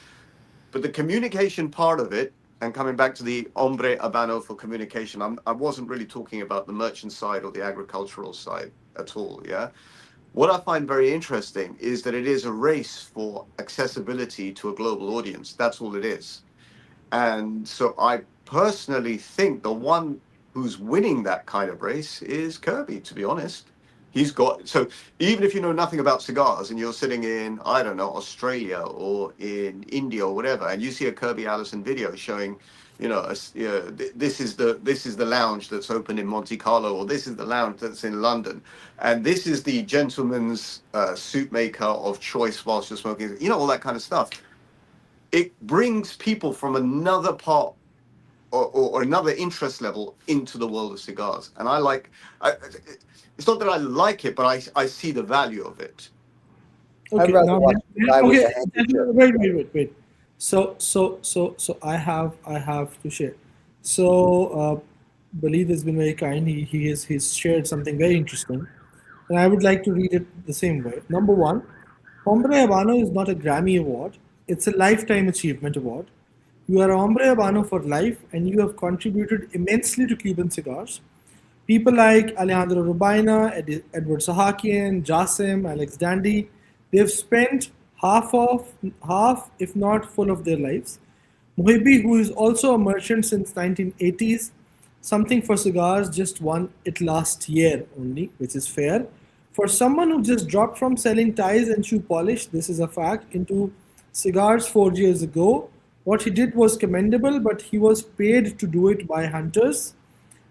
But the communication part of it, and coming back to the Ombre Habano for communication, I wasn't really talking about the merchant side or the agricultural side at all, yeah? What I find very interesting is that it is a race for accessibility to a global audience. That's all it is. And so I personally think the one who's winning that kind of race is Kirby, to be honest. So even if you know nothing about cigars and you're sitting in, I don't know, Australia or in India or whatever, and you see a Kirby Allison video showing, this is the lounge that's open in Monte Carlo, or this is the lounge that's in London, and this is the gentleman's suit maker of choice whilst you're smoking, all that kind of stuff. It brings people from another part or another interest level into the world of cigars. And it's not that I like it, but I see the value of it. Okay, I'd rather now watch a guy with okay, a handkerchief. wait. So I have to share. So Baleed has been very kind. He's shared something very interesting, and I would like to read it the same way. Number one, Ombre Habano is not a Grammy award. It's a lifetime achievement award. You are Ombre Habano for life, and you have contributed immensely to Cuban cigars. People like Alejandro Rubaina, Edward Sahakian, Jasim, Alex Dandy, they've spent half, if not full of their lives. Muhibi, who is also a merchant since 1980s, something for cigars, just won it last year only, which is fair. For someone who just dropped from selling ties and shoe polish, this is a fact, into cigars 4 years ago, what he did was commendable, but he was paid to do it by hunters.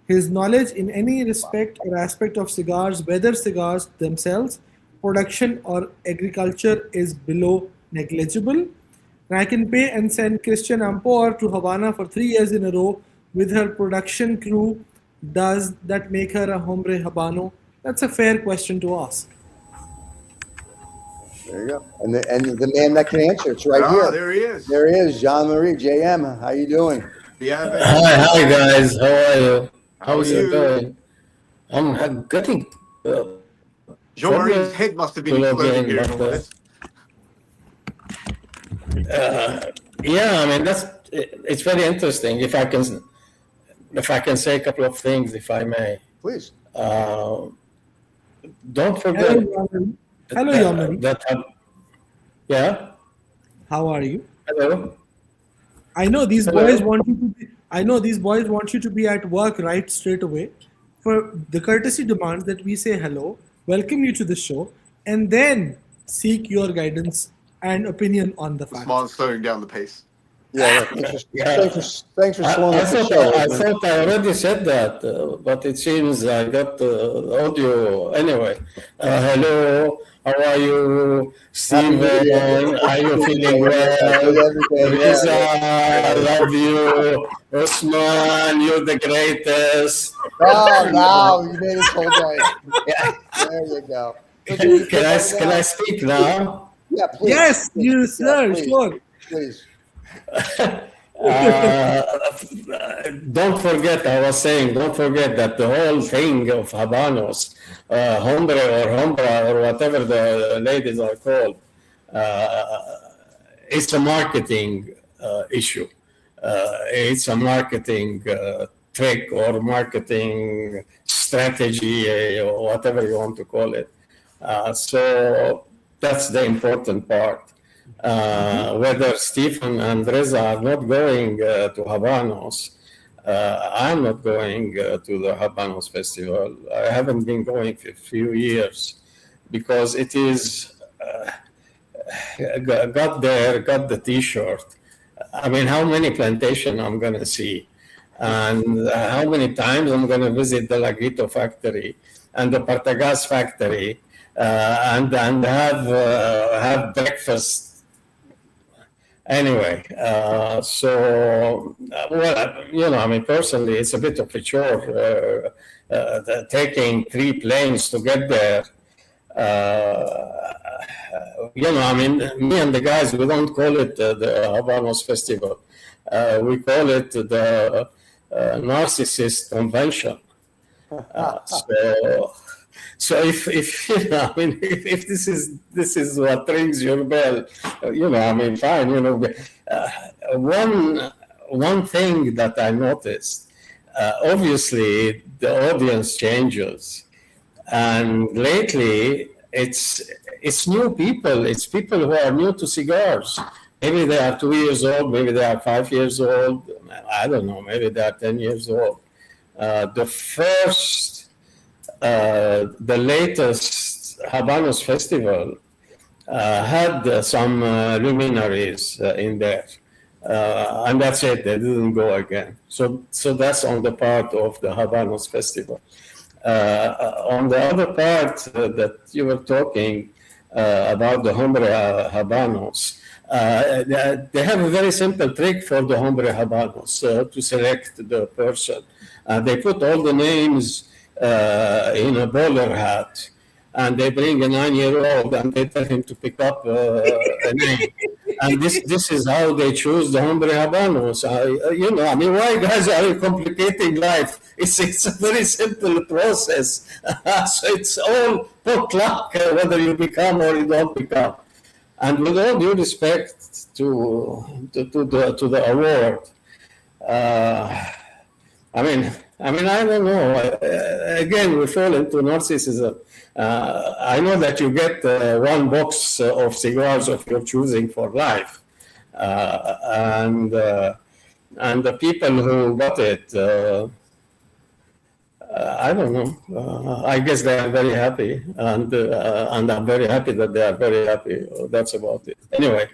His knowledge in any respect or aspect of cigars, whether cigars themselves, production, or agriculture, is below negligible. And I can pay and send Christian Ampor to Havana for 3 years in a row with her production crew. Does that make her a hombre habano? That's a fair question to ask. There you go. And the man that can answer, it's right here. There he is. There he is, JeanMarie, JM. How you doing? Hi guys, how are you? How are How's it you? going? I'm getting Jean-Marie's head must have been exploding here in all this. Yeah, I mean it's very interesting. If I can say a couple of things, if I may. Please. Don't forget. Hello, JeanMarie. Yeah. How are you? Hello. I know these Hello. boys want you to be. I know these boys want you to be at work right straight away. For the courtesy demands that we say hello, welcome you to the show, and then seek your guidance and opinion on the fact. Usman's slowing down the pace. Yeah, thanks for slowing I us the thought show. I thought I already said that, but it seems I got audio anyway. Hello, how are you, Steven? Are you feeling well? Lisa, I love you. Usman, you're the greatest. Oh, now you made his whole day. There you go. Can I speak now? Yeah, please. Yes, you sir, please, sure. Please. Don't forget, I was saying, don't forget that the whole thing of Habanos, hombre or hombra or whatever the ladies are called, it's a marketing issue. It's a marketing trick or marketing strategy or whatever you want to call it. So that's the important part. Whether Stephen and Reza are not going to Habanos, I'm not going to the Habanos Festival. I haven't been going for a few years because it is got there, got the T-shirt. I mean, how many plantations I'm going to see, and how many times I'm going to visit the Lagrito factory and the Partagás factory, and have breakfast. Anyway, so, well, you know, I mean, personally, it's a bit of a chore taking 3 planes to get there. You know, I mean, me and the guys, we don't call it the Habanos Festival. We call it the narcissist convention. So if you know, I mean, if this is what rings your bell, you know, I mean, fine. You know, one thing that I noticed, obviously the audience changes, and lately it's new people. It's people who are new to cigars. Maybe they are 2 years old. Maybe they are 5 years old. I don't know. Maybe they are 10 years old. The latest Habanos Festival had some luminaries in there, and that's it. They didn't go again. So that's on the part of the Habanos Festival. On the other part that you were talking about the Ombre Habanos, they have a very simple trick for the Ombre Habanos to select the person. They put all the names in a bowler hat, and they bring a 9-year-old and they tell him to pick up a name. And this is how they choose the Ombre Habanos. You know, I mean, why guys are you complicating life? It's a very simple process. So it's all potluck whether you become or you don't become. And with all due respect to the award, I mean, I don't know. Again, we fall into narcissism. I know that you get 1 box of cigars of your choosing for life, and the people who got it, I don't know. I guess they are very happy, and I'm very happy that they are very happy. That's about it. Anyway,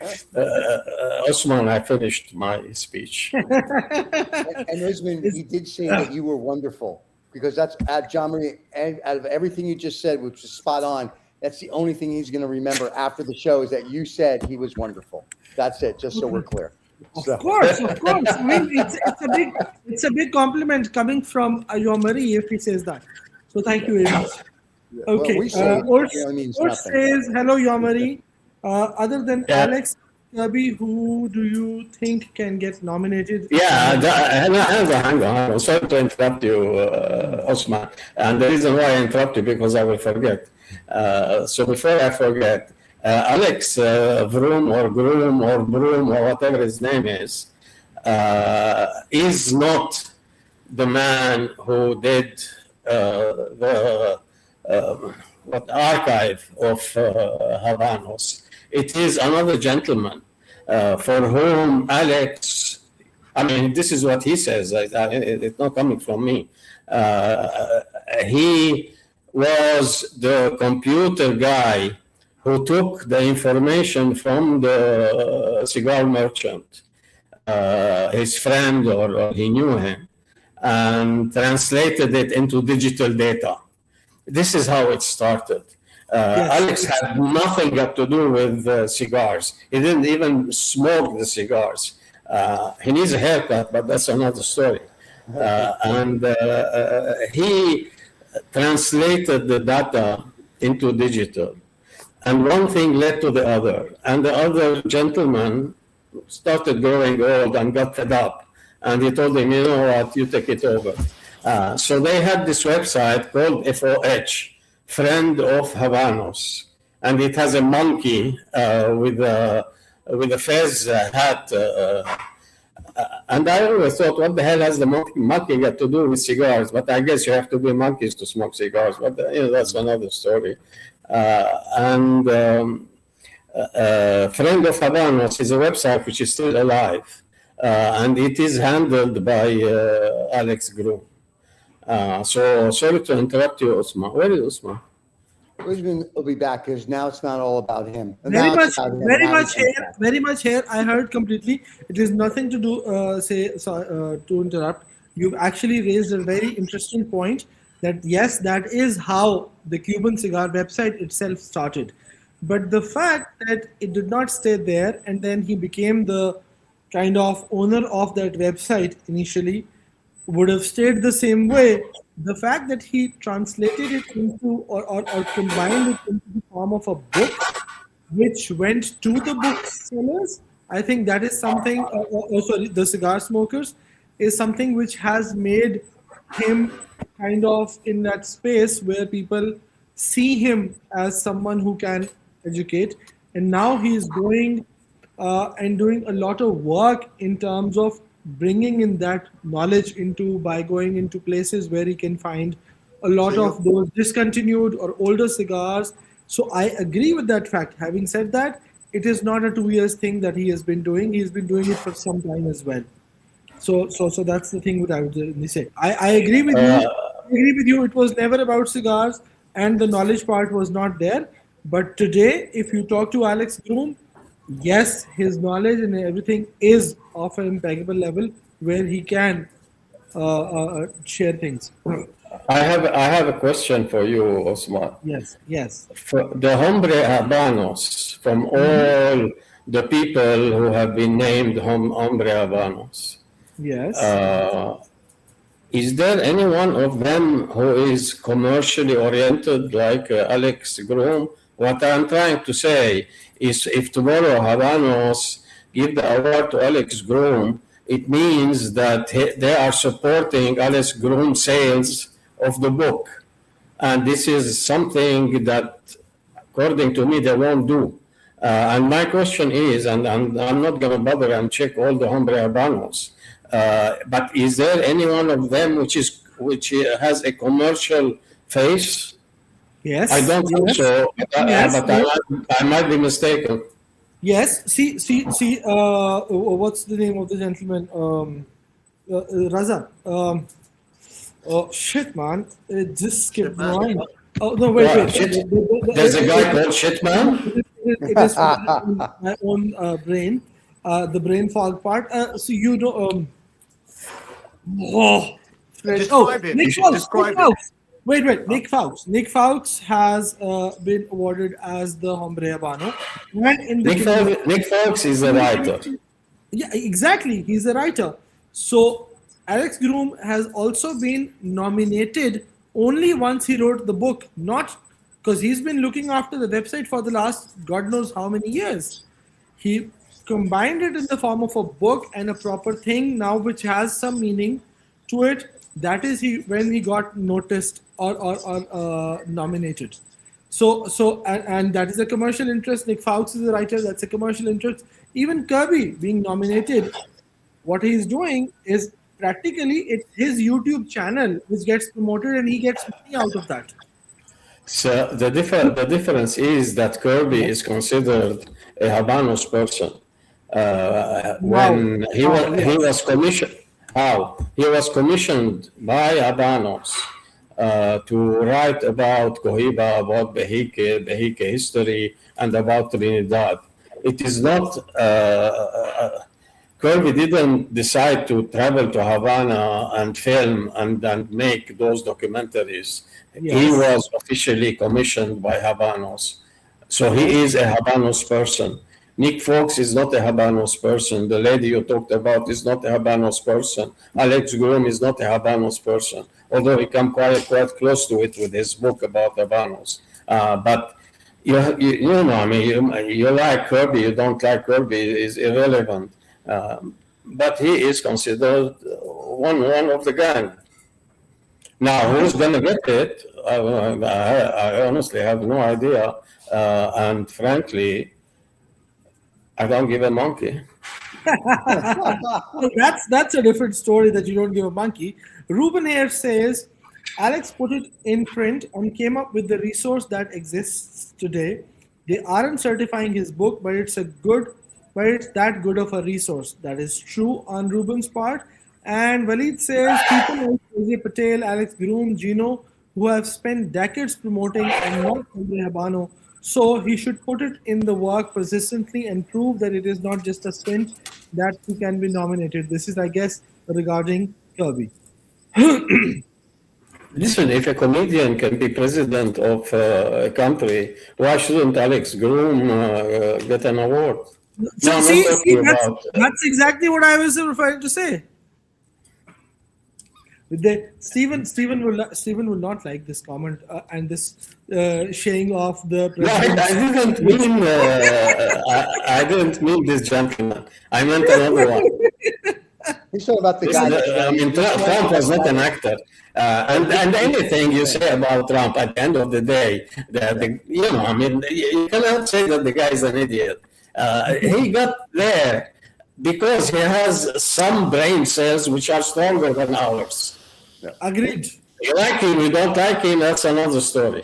Osman, I finished my speech. And Usman, he did say that you were wonderful, because that's JeanMarie, out of everything you just said, which is spot on, that's the only thing he's going to remember after the show is that you said he was wonderful. That's it, just so we're clear. Of course. I mean, it's a big compliment coming from JeanMarie if he says that. So thank you very much. Okay. Well, Urs says, hello, JeanMarie. Other than Alex, Abhi, who do you think can get nominated? Yeah, hang on. Sorry to interrupt you, Osman. And the reason why I interrupt you because I will forget. So before I forget, Alex Vroom or Groom or Broom or whatever his name is not the man who did the archive of Habanos. It is another gentleman for whom Alex, I mean, this is what he says. It's not coming from me. He was the computer guy who took the information from the cigar merchant, his friend or he knew him, and translated it into digital data. This is how it started. Alex had nothing got to do with cigars. He didn't even smoke the cigars. He needs a haircut, but that's another story. He translated the data into digital. And one thing led to the other. And the other gentleman started growing old and got fed up. And he told him, you know what, you take it over. So they had this website called FOH, Friend of Habanos. And it has a monkey with a fez hat. And I always thought, what the hell has the monkey got to do with cigars? But I guess you have to be monkeys to smoke cigars. But that's another story. Friend of Habanos is a website which is still alive. And it is handled by Alex Groom. So sorry to interrupt you, Osman. Where is Osman? Usman will be back because now it's not all about him. Very much here. I heard completely. It is nothing to do, to interrupt. You've actually raised a very interesting point that yes, that is how the Cuban cigar website itself started. But the fact that it did not stay there and then he became the kind of owner of that website initially would have stayed the same way. The fact that he translated it into or combined it into the form of a book, which went to the booksellers, I think that is something, the cigar smokers, is something which has made him kind of in that space where people see him as someone who can educate. And now he is going and doing a lot of work in terms of bringing in that knowledge by going into places where he can find a lot of those discontinued or older cigars. So I agree with that fact. Having said that, it is not a 2 years thing that he has been doing. He's been doing it for some time as well. So that's the thing that I would say. I agree with you. It was never about cigars and the knowledge part was not there. But today, if you talk to Alex Groom, yes, his knowledge and everything is of an impeccable level where he can share things. I have a question for you, Osman. Yes. For the Ombre Habanos, from all the people who have been named Ombre Habanos, yes. Is there any one of them who is commercially oriented like Alex Groom? What I'm trying to say is if tomorrow Habanos give the award to Alex Groom, it means that they are supporting Alex Groom sales of the book. And this is something that, according to me, they won't do. And my question is, and I'm not going to bother and check all the Ombre Habanos, but is there any one of them which has a commercial face? Yes. I don't think so, but I might be mistaken. Yes. See. What's the name of the gentleman? Raza. Oh shit, man! It just skipped my mind. Oh no, wait. There's a guy called Shit Man. It is my own brain, the brain fog part. So you know. Describe it. Nick Fawkes. Wait. Nick Fawkes. Nick Fawkes has been awarded as the Ombre Habano. Nick Fawkes is a writer. Yeah, exactly. He's a writer. So Alex Groom has also been nominated only once he wrote the book, not because he's been looking after the website for the last God knows how many years. He combined it in the form of a book and a proper thing now, which has some meaning to it. That is when he got noticed or nominated. And that is a commercial interest. Nick Fawkes is a writer. That's a commercial interest. Even Kirby being nominated, what he's doing is practically it's his YouTube channel which gets promoted, and he gets money out of that. So the difference is that Kirby is considered a Habanos person. When he was commissioned, he was commissioned by Habanos to write about Cohiba, about Behique history, and about Trinidad. It is not. Kirby didn't decide to travel to Havana and film and make those documentaries. Yes. He was officially commissioned by Habanos. So he is a Habanos person. Nick Fawkes is not a Habanos person. The lady you talked about is not a Habanos person. Alex Groom is not a Habanos person, although he came quite close to it with his book about Habanos. But you know, I mean, you like Kirby, you don't like Kirby is irrelevant. But he is considered one of the gang. Now, who's going to get it? I honestly have no idea. And frankly, I don't give a monkey. That's a different story that you don't give a monkey. Ruben here says, Alex put it in print and came up with the resource that exists today. They aren't certifying his book, but it's that good of a resource. That is true on Ruben's part. And Walid says, people like Ajay Patel, Alex Groom, Gino, who have spent decades promoting and not Ombre Habano, so he should put it in the work persistently and prove that it is not just a stint, that he can be nominated. This is, I guess, regarding Kirby. Listen, if a comedian can be president of a country, why shouldn't Alex Groom get an award? So, that's exactly what I was referring to say. Stephen will not like this comment and this shaying off the president. No, I didn't mean this gentleman. I meant another one. He's talking about the guy. Trump was not an actor, and anything you say about Trump, at the end of the day, you cannot say that the guy is an idiot. He got there because he has some brain cells which are stronger than ours. Agreed. You like him, you don't like him, that's another story.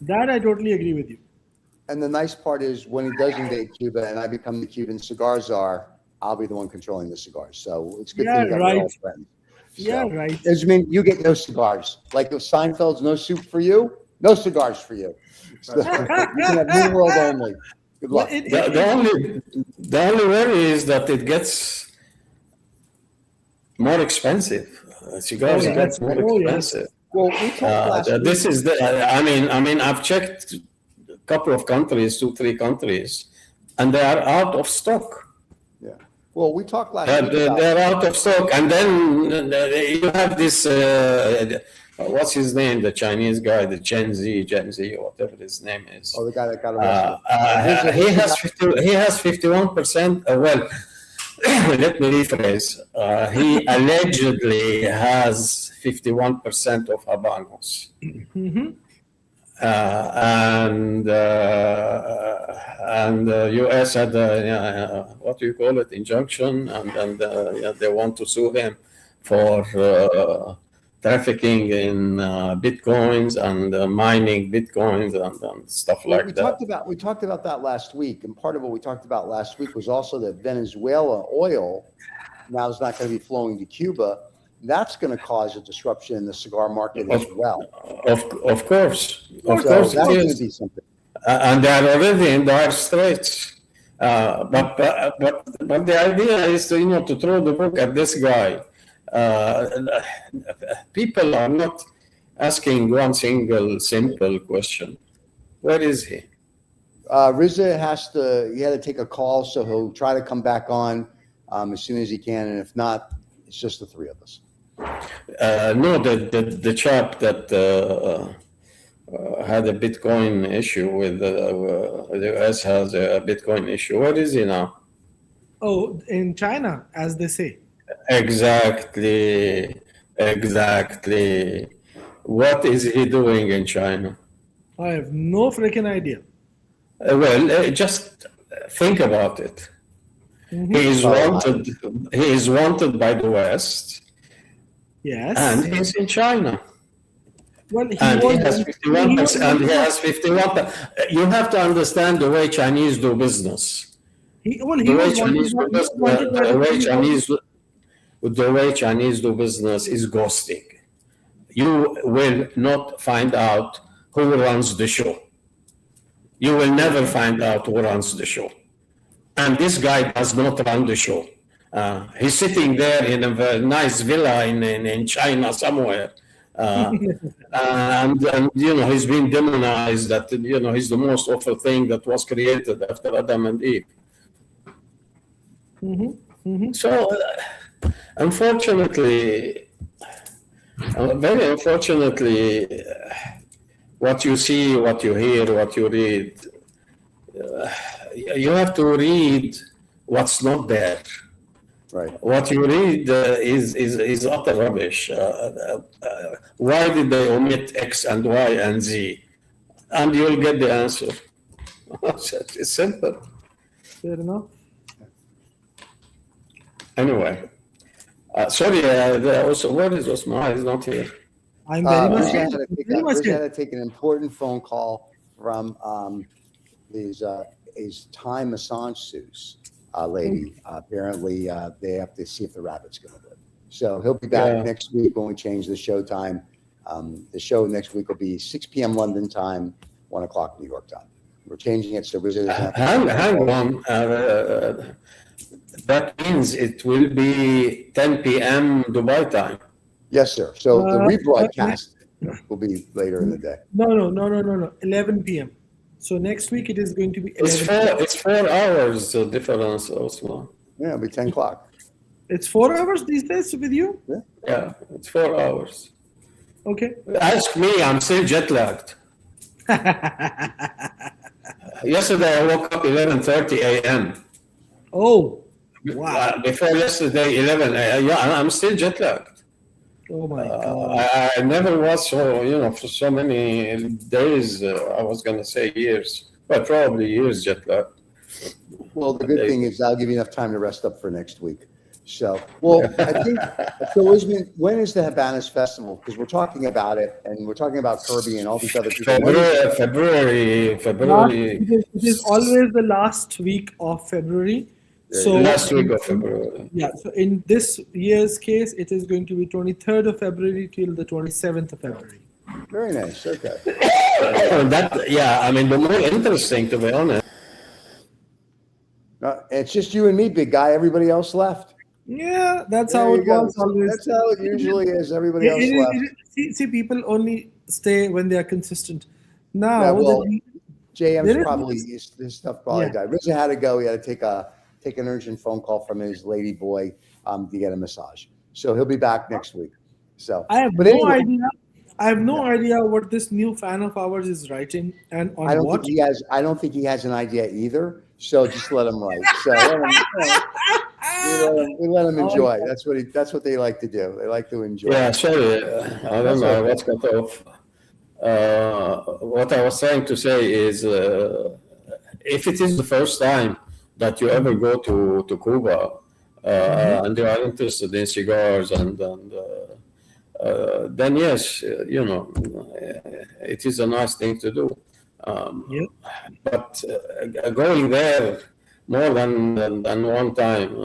That I totally agree with you. And the nice part is when he does invade Cuba and I become the Cuban cigar czar, I'll be the one controlling the cigars. So it's a good thing that we're all friends. Right. I mean, you get no cigars. Like if Seinfeld's no soup for you, no cigars for you. So you can have New World only. Good luck. The only worry is that it gets more expensive. Cigars get more expensive. Yes. Well, we talked last this is I mean, I've checked a couple of countries, 2-3 countries, and they are out of stock. Yeah. Well, we talked last week. They're out of stock, and then you have this. What's his name? The Chinese guy, the Gen Z, or whatever his name is. Oh, the guy that got arrested. He has 51%. Well, let me rephrase. He allegedly has 51% of Habanos. Mm-hmm. And the U.S. had what do you call it, injunction, and they want to sue him for trafficking in bitcoins and mining bitcoins and stuff like that. We talked about that last week, and part of what we talked about last week was also that Venezuela oil now is not going to be flowing to Cuba. That's going to cause a disruption in the cigar market as well. Of course, that's going to be something. And they are already in dire straits. But the idea is to throw the book at this guy. People are not asking one single simple question. Where is he? Riza he had to take a call, so he'll try to come back on as soon as he can, and if not, it's just the three of us. No, the chap that had a Bitcoin issue with the US has a Bitcoin issue. Where is he now? Oh, in China, as they say. Exactly. What is he doing in China? I have no freaking idea. Just think about it. Mhm. He is wanted. He is wanted by the West, Yes. and he's in China. Well, And he has 51%. And he has 51%. You have to understand the way Chinese do business. He The way was Chinese do wanted, business. The way Chinese do business is ghosting. You will not find out who runs the show. You will never find out who runs the show. And this guy does not run the show. He's sitting there in a very nice villa in China somewhere. And he's been demonized that, he's the most awful thing that was created after Adam and Eve. So, unfortunately, very unfortunately, what you see, what you hear, what you read, you have to read what's not there. Right. What you read is utter rubbish. Why did they omit X and Y and Z? And you'll get the answer. It's simple. Fair enough. Anyway, sorry. Also, where is Osman? He's not here. I'm very much. Riz had to take an important phone call from his Thai massage suits lady. Apparently, they have to see if the rabbit's going to live. So he'll be back next week when we change the show time. The show next week will be 6 p.m. London time, 1 o'clock New York time. We're changing it so Riz hang on. That means it will be 10 p.m. Dubai time. Yes, sir. So the rebroadcast will be later in the day. No. 11 p.m. So next week it is going to be 11 It's 4 hours difference also. Yeah, it'll be 10 o'clock. It's 4 hours these days with you? Yeah, it's 4 hours. Okay. Ask me, I'm still jet lagged. Yesterday I woke up 11:30 a.m. Oh, wow. Before yesterday 11 I'm still jet lagged. Oh my God. I never was so, for so many days, I was going to say years, but probably years jet lagged. Well, the good thing is I'll give you enough time to rest up for next week. So, I think, so Ismail, when is the Habanos Festival? Because we're talking about it, and we're talking about Kirby and all these other people. February. It is always the last week of February. So last week of February. Yeah. So in this year's case, it is going to be 23rd of February till the 27th of February. Very nice. Okay. The more interesting, to be honest. It's just you and me, big guy. Everybody else left. Yeah, that's how it was always. That's how it usually is. Everybody else left. See, people only stay when they are consistent. Now, JM's probably his stuff probably died. Rizza had to go. He had to take an urgent phone call from his lady boy to get a massage. So he'll be back next week. So I have no idea. I have no idea what this new fan of ours is writing and on what. I don't think he has an idea either. So just let him write. So we let him enjoy. That's what they like to do. They like to enjoy. Yeah, sorry. I don't know what's cut off. What I was trying to say is, if it is the first time that you ever go to Cuba and you are interested in cigars and then yes, it is a nice thing to do. But going there more than one time,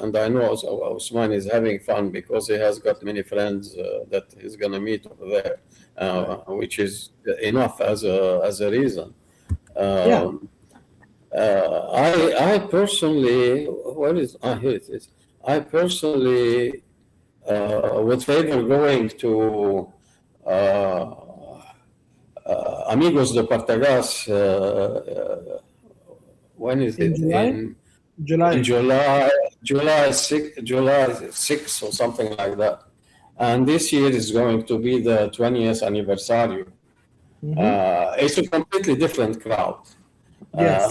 and I know Osman is having fun because he has got many friends that he's gonna meet over there, which is enough as a reason. I personally, here it is. I personally would favor going to Amigos de Partagás. When is it? July 6th or something like that. And this year is going to be the 20th anniversary. It's a completely different crowd. Yes,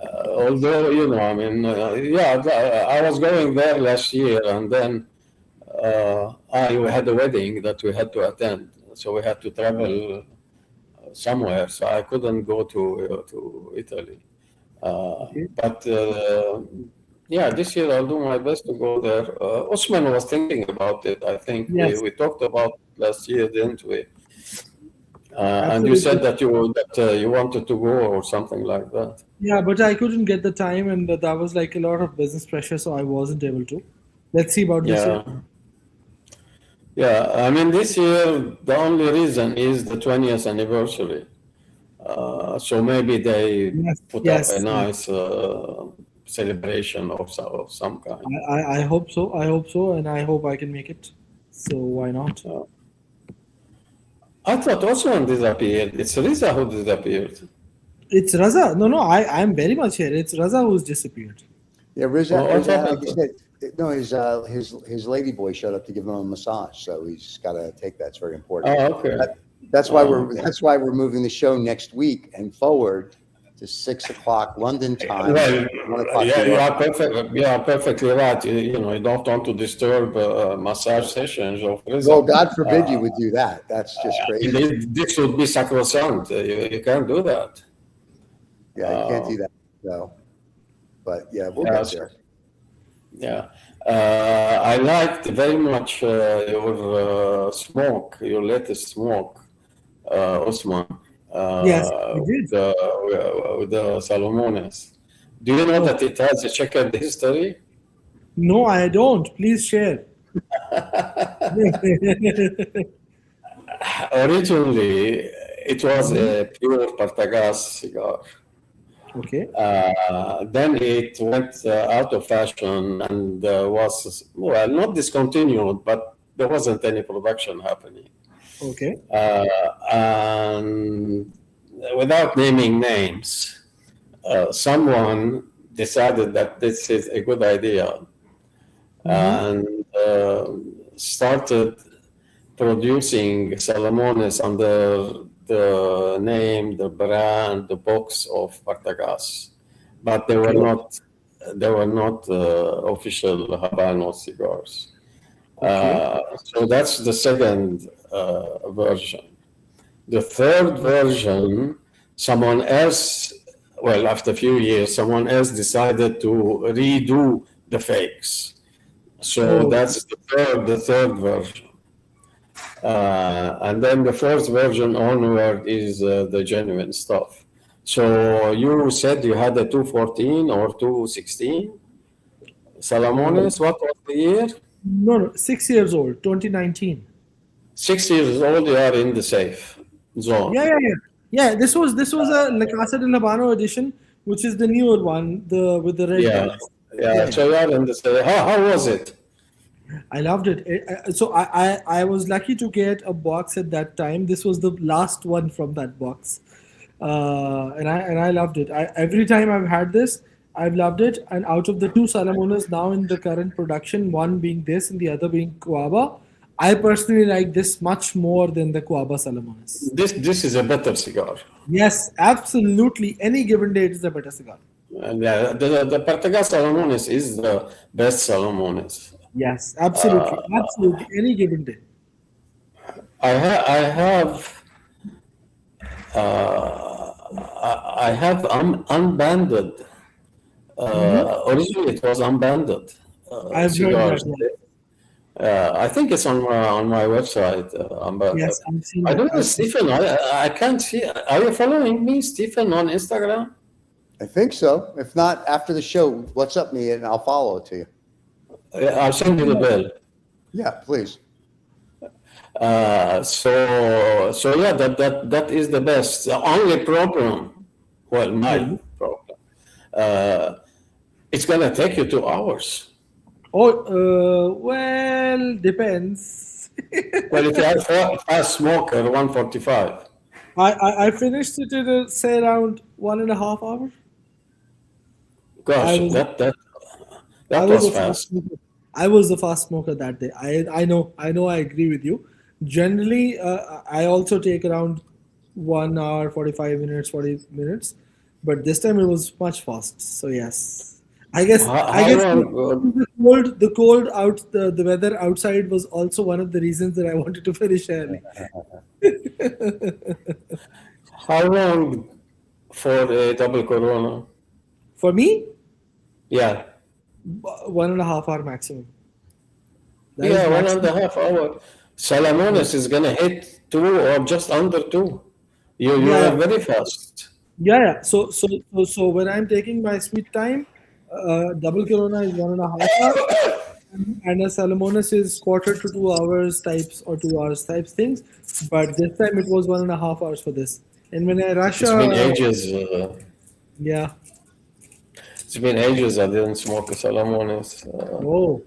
Although, I was going there last year, and then we had a wedding that we had to attend, so we had to travel somewhere. So I couldn't go to Italy. But this year I'll do my best to go there. Osman was thinking about it. I think Yes. we talked about it last year, didn't we? And you said that you wanted to go or something like that. Yeah, but I couldn't get the time, and that was like a lot of business pressure, so I wasn't able to. Let's see about this year. Yeah, I mean, this year, the only reason is the 20th anniversary. So maybe they put up a nice celebration of some kind. I hope so. I hope so, and I hope I can make it. So why not? I thought Osman disappeared. It's Riza who disappeared. It's Raza. No, I'm very much here. It's Raza who's disappeared. Yeah, Riza, his lady boy showed up to give him a massage, so he's got to take that. It's very important. Oh, okay. That's why we're moving the show next week and forward to 6 o'clock London time. Well, you are perfectly right. You don't want to disturb massage sessions of Riza. Well, God forbid you would do that. That's just crazy. This would be sacrosanct. You can't do that. Yeah, you can't do that. No. But yeah, we'll get there. Yeah. I liked very much your smoke, your latest smoke, Osman. Yes, you did. With the Salomones. Do you know that it has a checkered history? No, I don't. Please share. Originally, it was a pure Partagás cigar. Okay. Then it went out of fashion and was, not discontinued, but there wasn't any production happening. Okay. And without naming names, someone decided that this is a good idea and started producing Salomones under the name, the brand, the box of Partagás, but they were not official Habano cigars. So that's the second version. The third version, someone else, after a few years, someone else decided to redo the fakes. So that's the third version. And then the fourth version onward is the genuine stuff. So you said you had a 214 or 216 Salomones. What was the year? No, 6 years old, 2019. 6 years old, you are in the safe zone. Yeah. This was a La Casa de Habano edition, which is the newer one, with the red. Yeah. So you are in the safe. How was it? I loved it. So I was lucky to get a box at that time. This was the last one from that box, and I loved it. Every time I've had this, I've loved it. And out of the two Salomones now in the current production, one being this and the other being Cuaba, I personally like this much more than the Cuaba Salomones. This is a better cigar. Yes, absolutely. Any given day, it is a better cigar. And the Partagás Salomones is the best Salomones. Yes, absolutely. Absolutely. Any given day. I have unbanded. Originally, it was unbanded. I've heard that. I think it's on my website. Unbanded. Yes, I'm seeing I that. don't know, Stephen. I can't see. Are you following me, Stephen, on Instagram? I think so. If not, after the show, WhatsApp me and I'll follow it to you. I'll send you the bill. Yeah, please. So yeah, that is the best. The only problem, my problem, it's gonna take you 2 hours. Depends. Well, if you are fast smoker, 145. I finished it in say around 1.5 hours. Gosh, that was fast. I was a fast smoker that day. I know. I agree with you. Generally, I also take around 1 hour, 45 minutes, 40 minutes. but this time it was much fast. So yes, I guess How the cold out the weather outside was also one of the reasons that I wanted to finish early. how long for a double Corona? For me, Yeah. 1.5 hour maximum. That is Yeah, one maximum. and a half hour. Salomones is gonna hit 2 or just under 2. You Yeah, are yeah. very fast. Yeah. So when I'm taking my sweet time, double Corona is 1.5 hours, and a Salomones is quarter to 2 hours types or 2 hours types things. But this time it was 1.5 hours for this. And when I rush, It's been ages. yeah. It's been ages I didn't smoke a Salomones. Oh,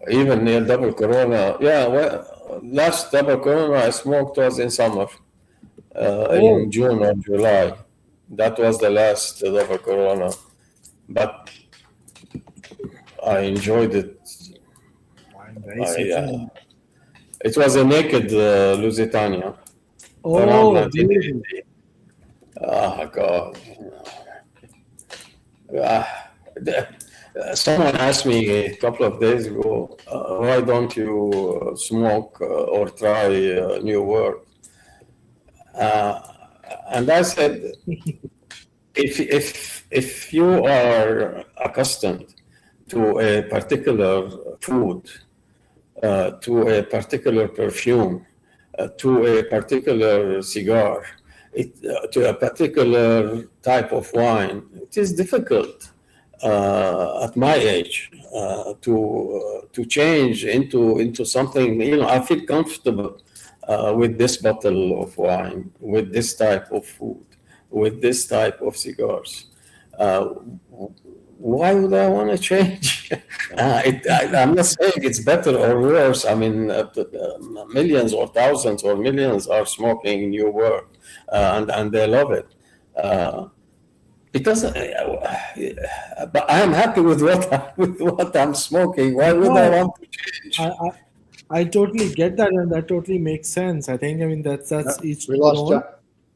Even near double Corona. Yeah, well, last double Corona I smoked was in summer, oh, in June or July. That was the last double Corona. But I enjoyed it. nice. It was a naked Lusitania around Oh, beautiful. 1980. Oh, God. Someone asked me a couple of days ago, why don't you smoke or try New World? And I said, if you are accustomed to a particular food, to a particular perfume, to a particular cigar, to a particular type of wine, it is difficult at my age to change into something. I feel comfortable with this bottle of wine, with this type of food, with this type of cigars. Why would I want to change? I'm not saying it's better or worse. I mean, millions or thousands or millions are smoking New World, and they love it. It doesn't. But I am happy with what I'm smoking. Why would I want to change? I totally get that, and that totally makes sense. I think, I mean, that's each We to lost their own.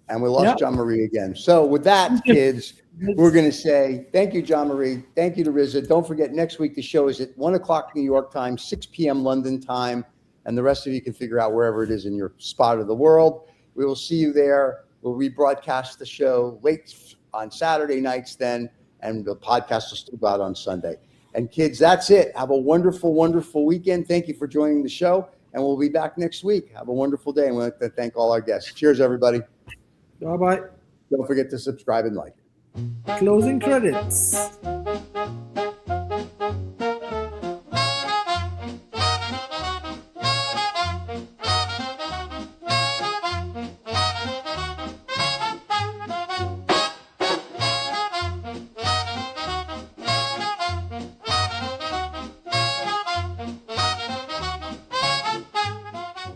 John, we lost JeanMarie again. So with that, kids, we're going to say thank you, JeanMarie. Thank you to Riza. Don't forget, next week the show is at 1 o'clock New York time, 6 p.m. London time, and the rest of you can figure out wherever it is in your spot of the world. We will see you there. We'll rebroadcast the show late on Saturday nights then, and the podcast will still go out on Sunday. And kids, that's it. Have a wonderful, wonderful weekend. Thank you for joining the show, and we'll be back next week. Have a wonderful day, and we'd like to thank all our guests. Cheers, everybody. Bye bye. Don't forget to subscribe and like. Closing credits.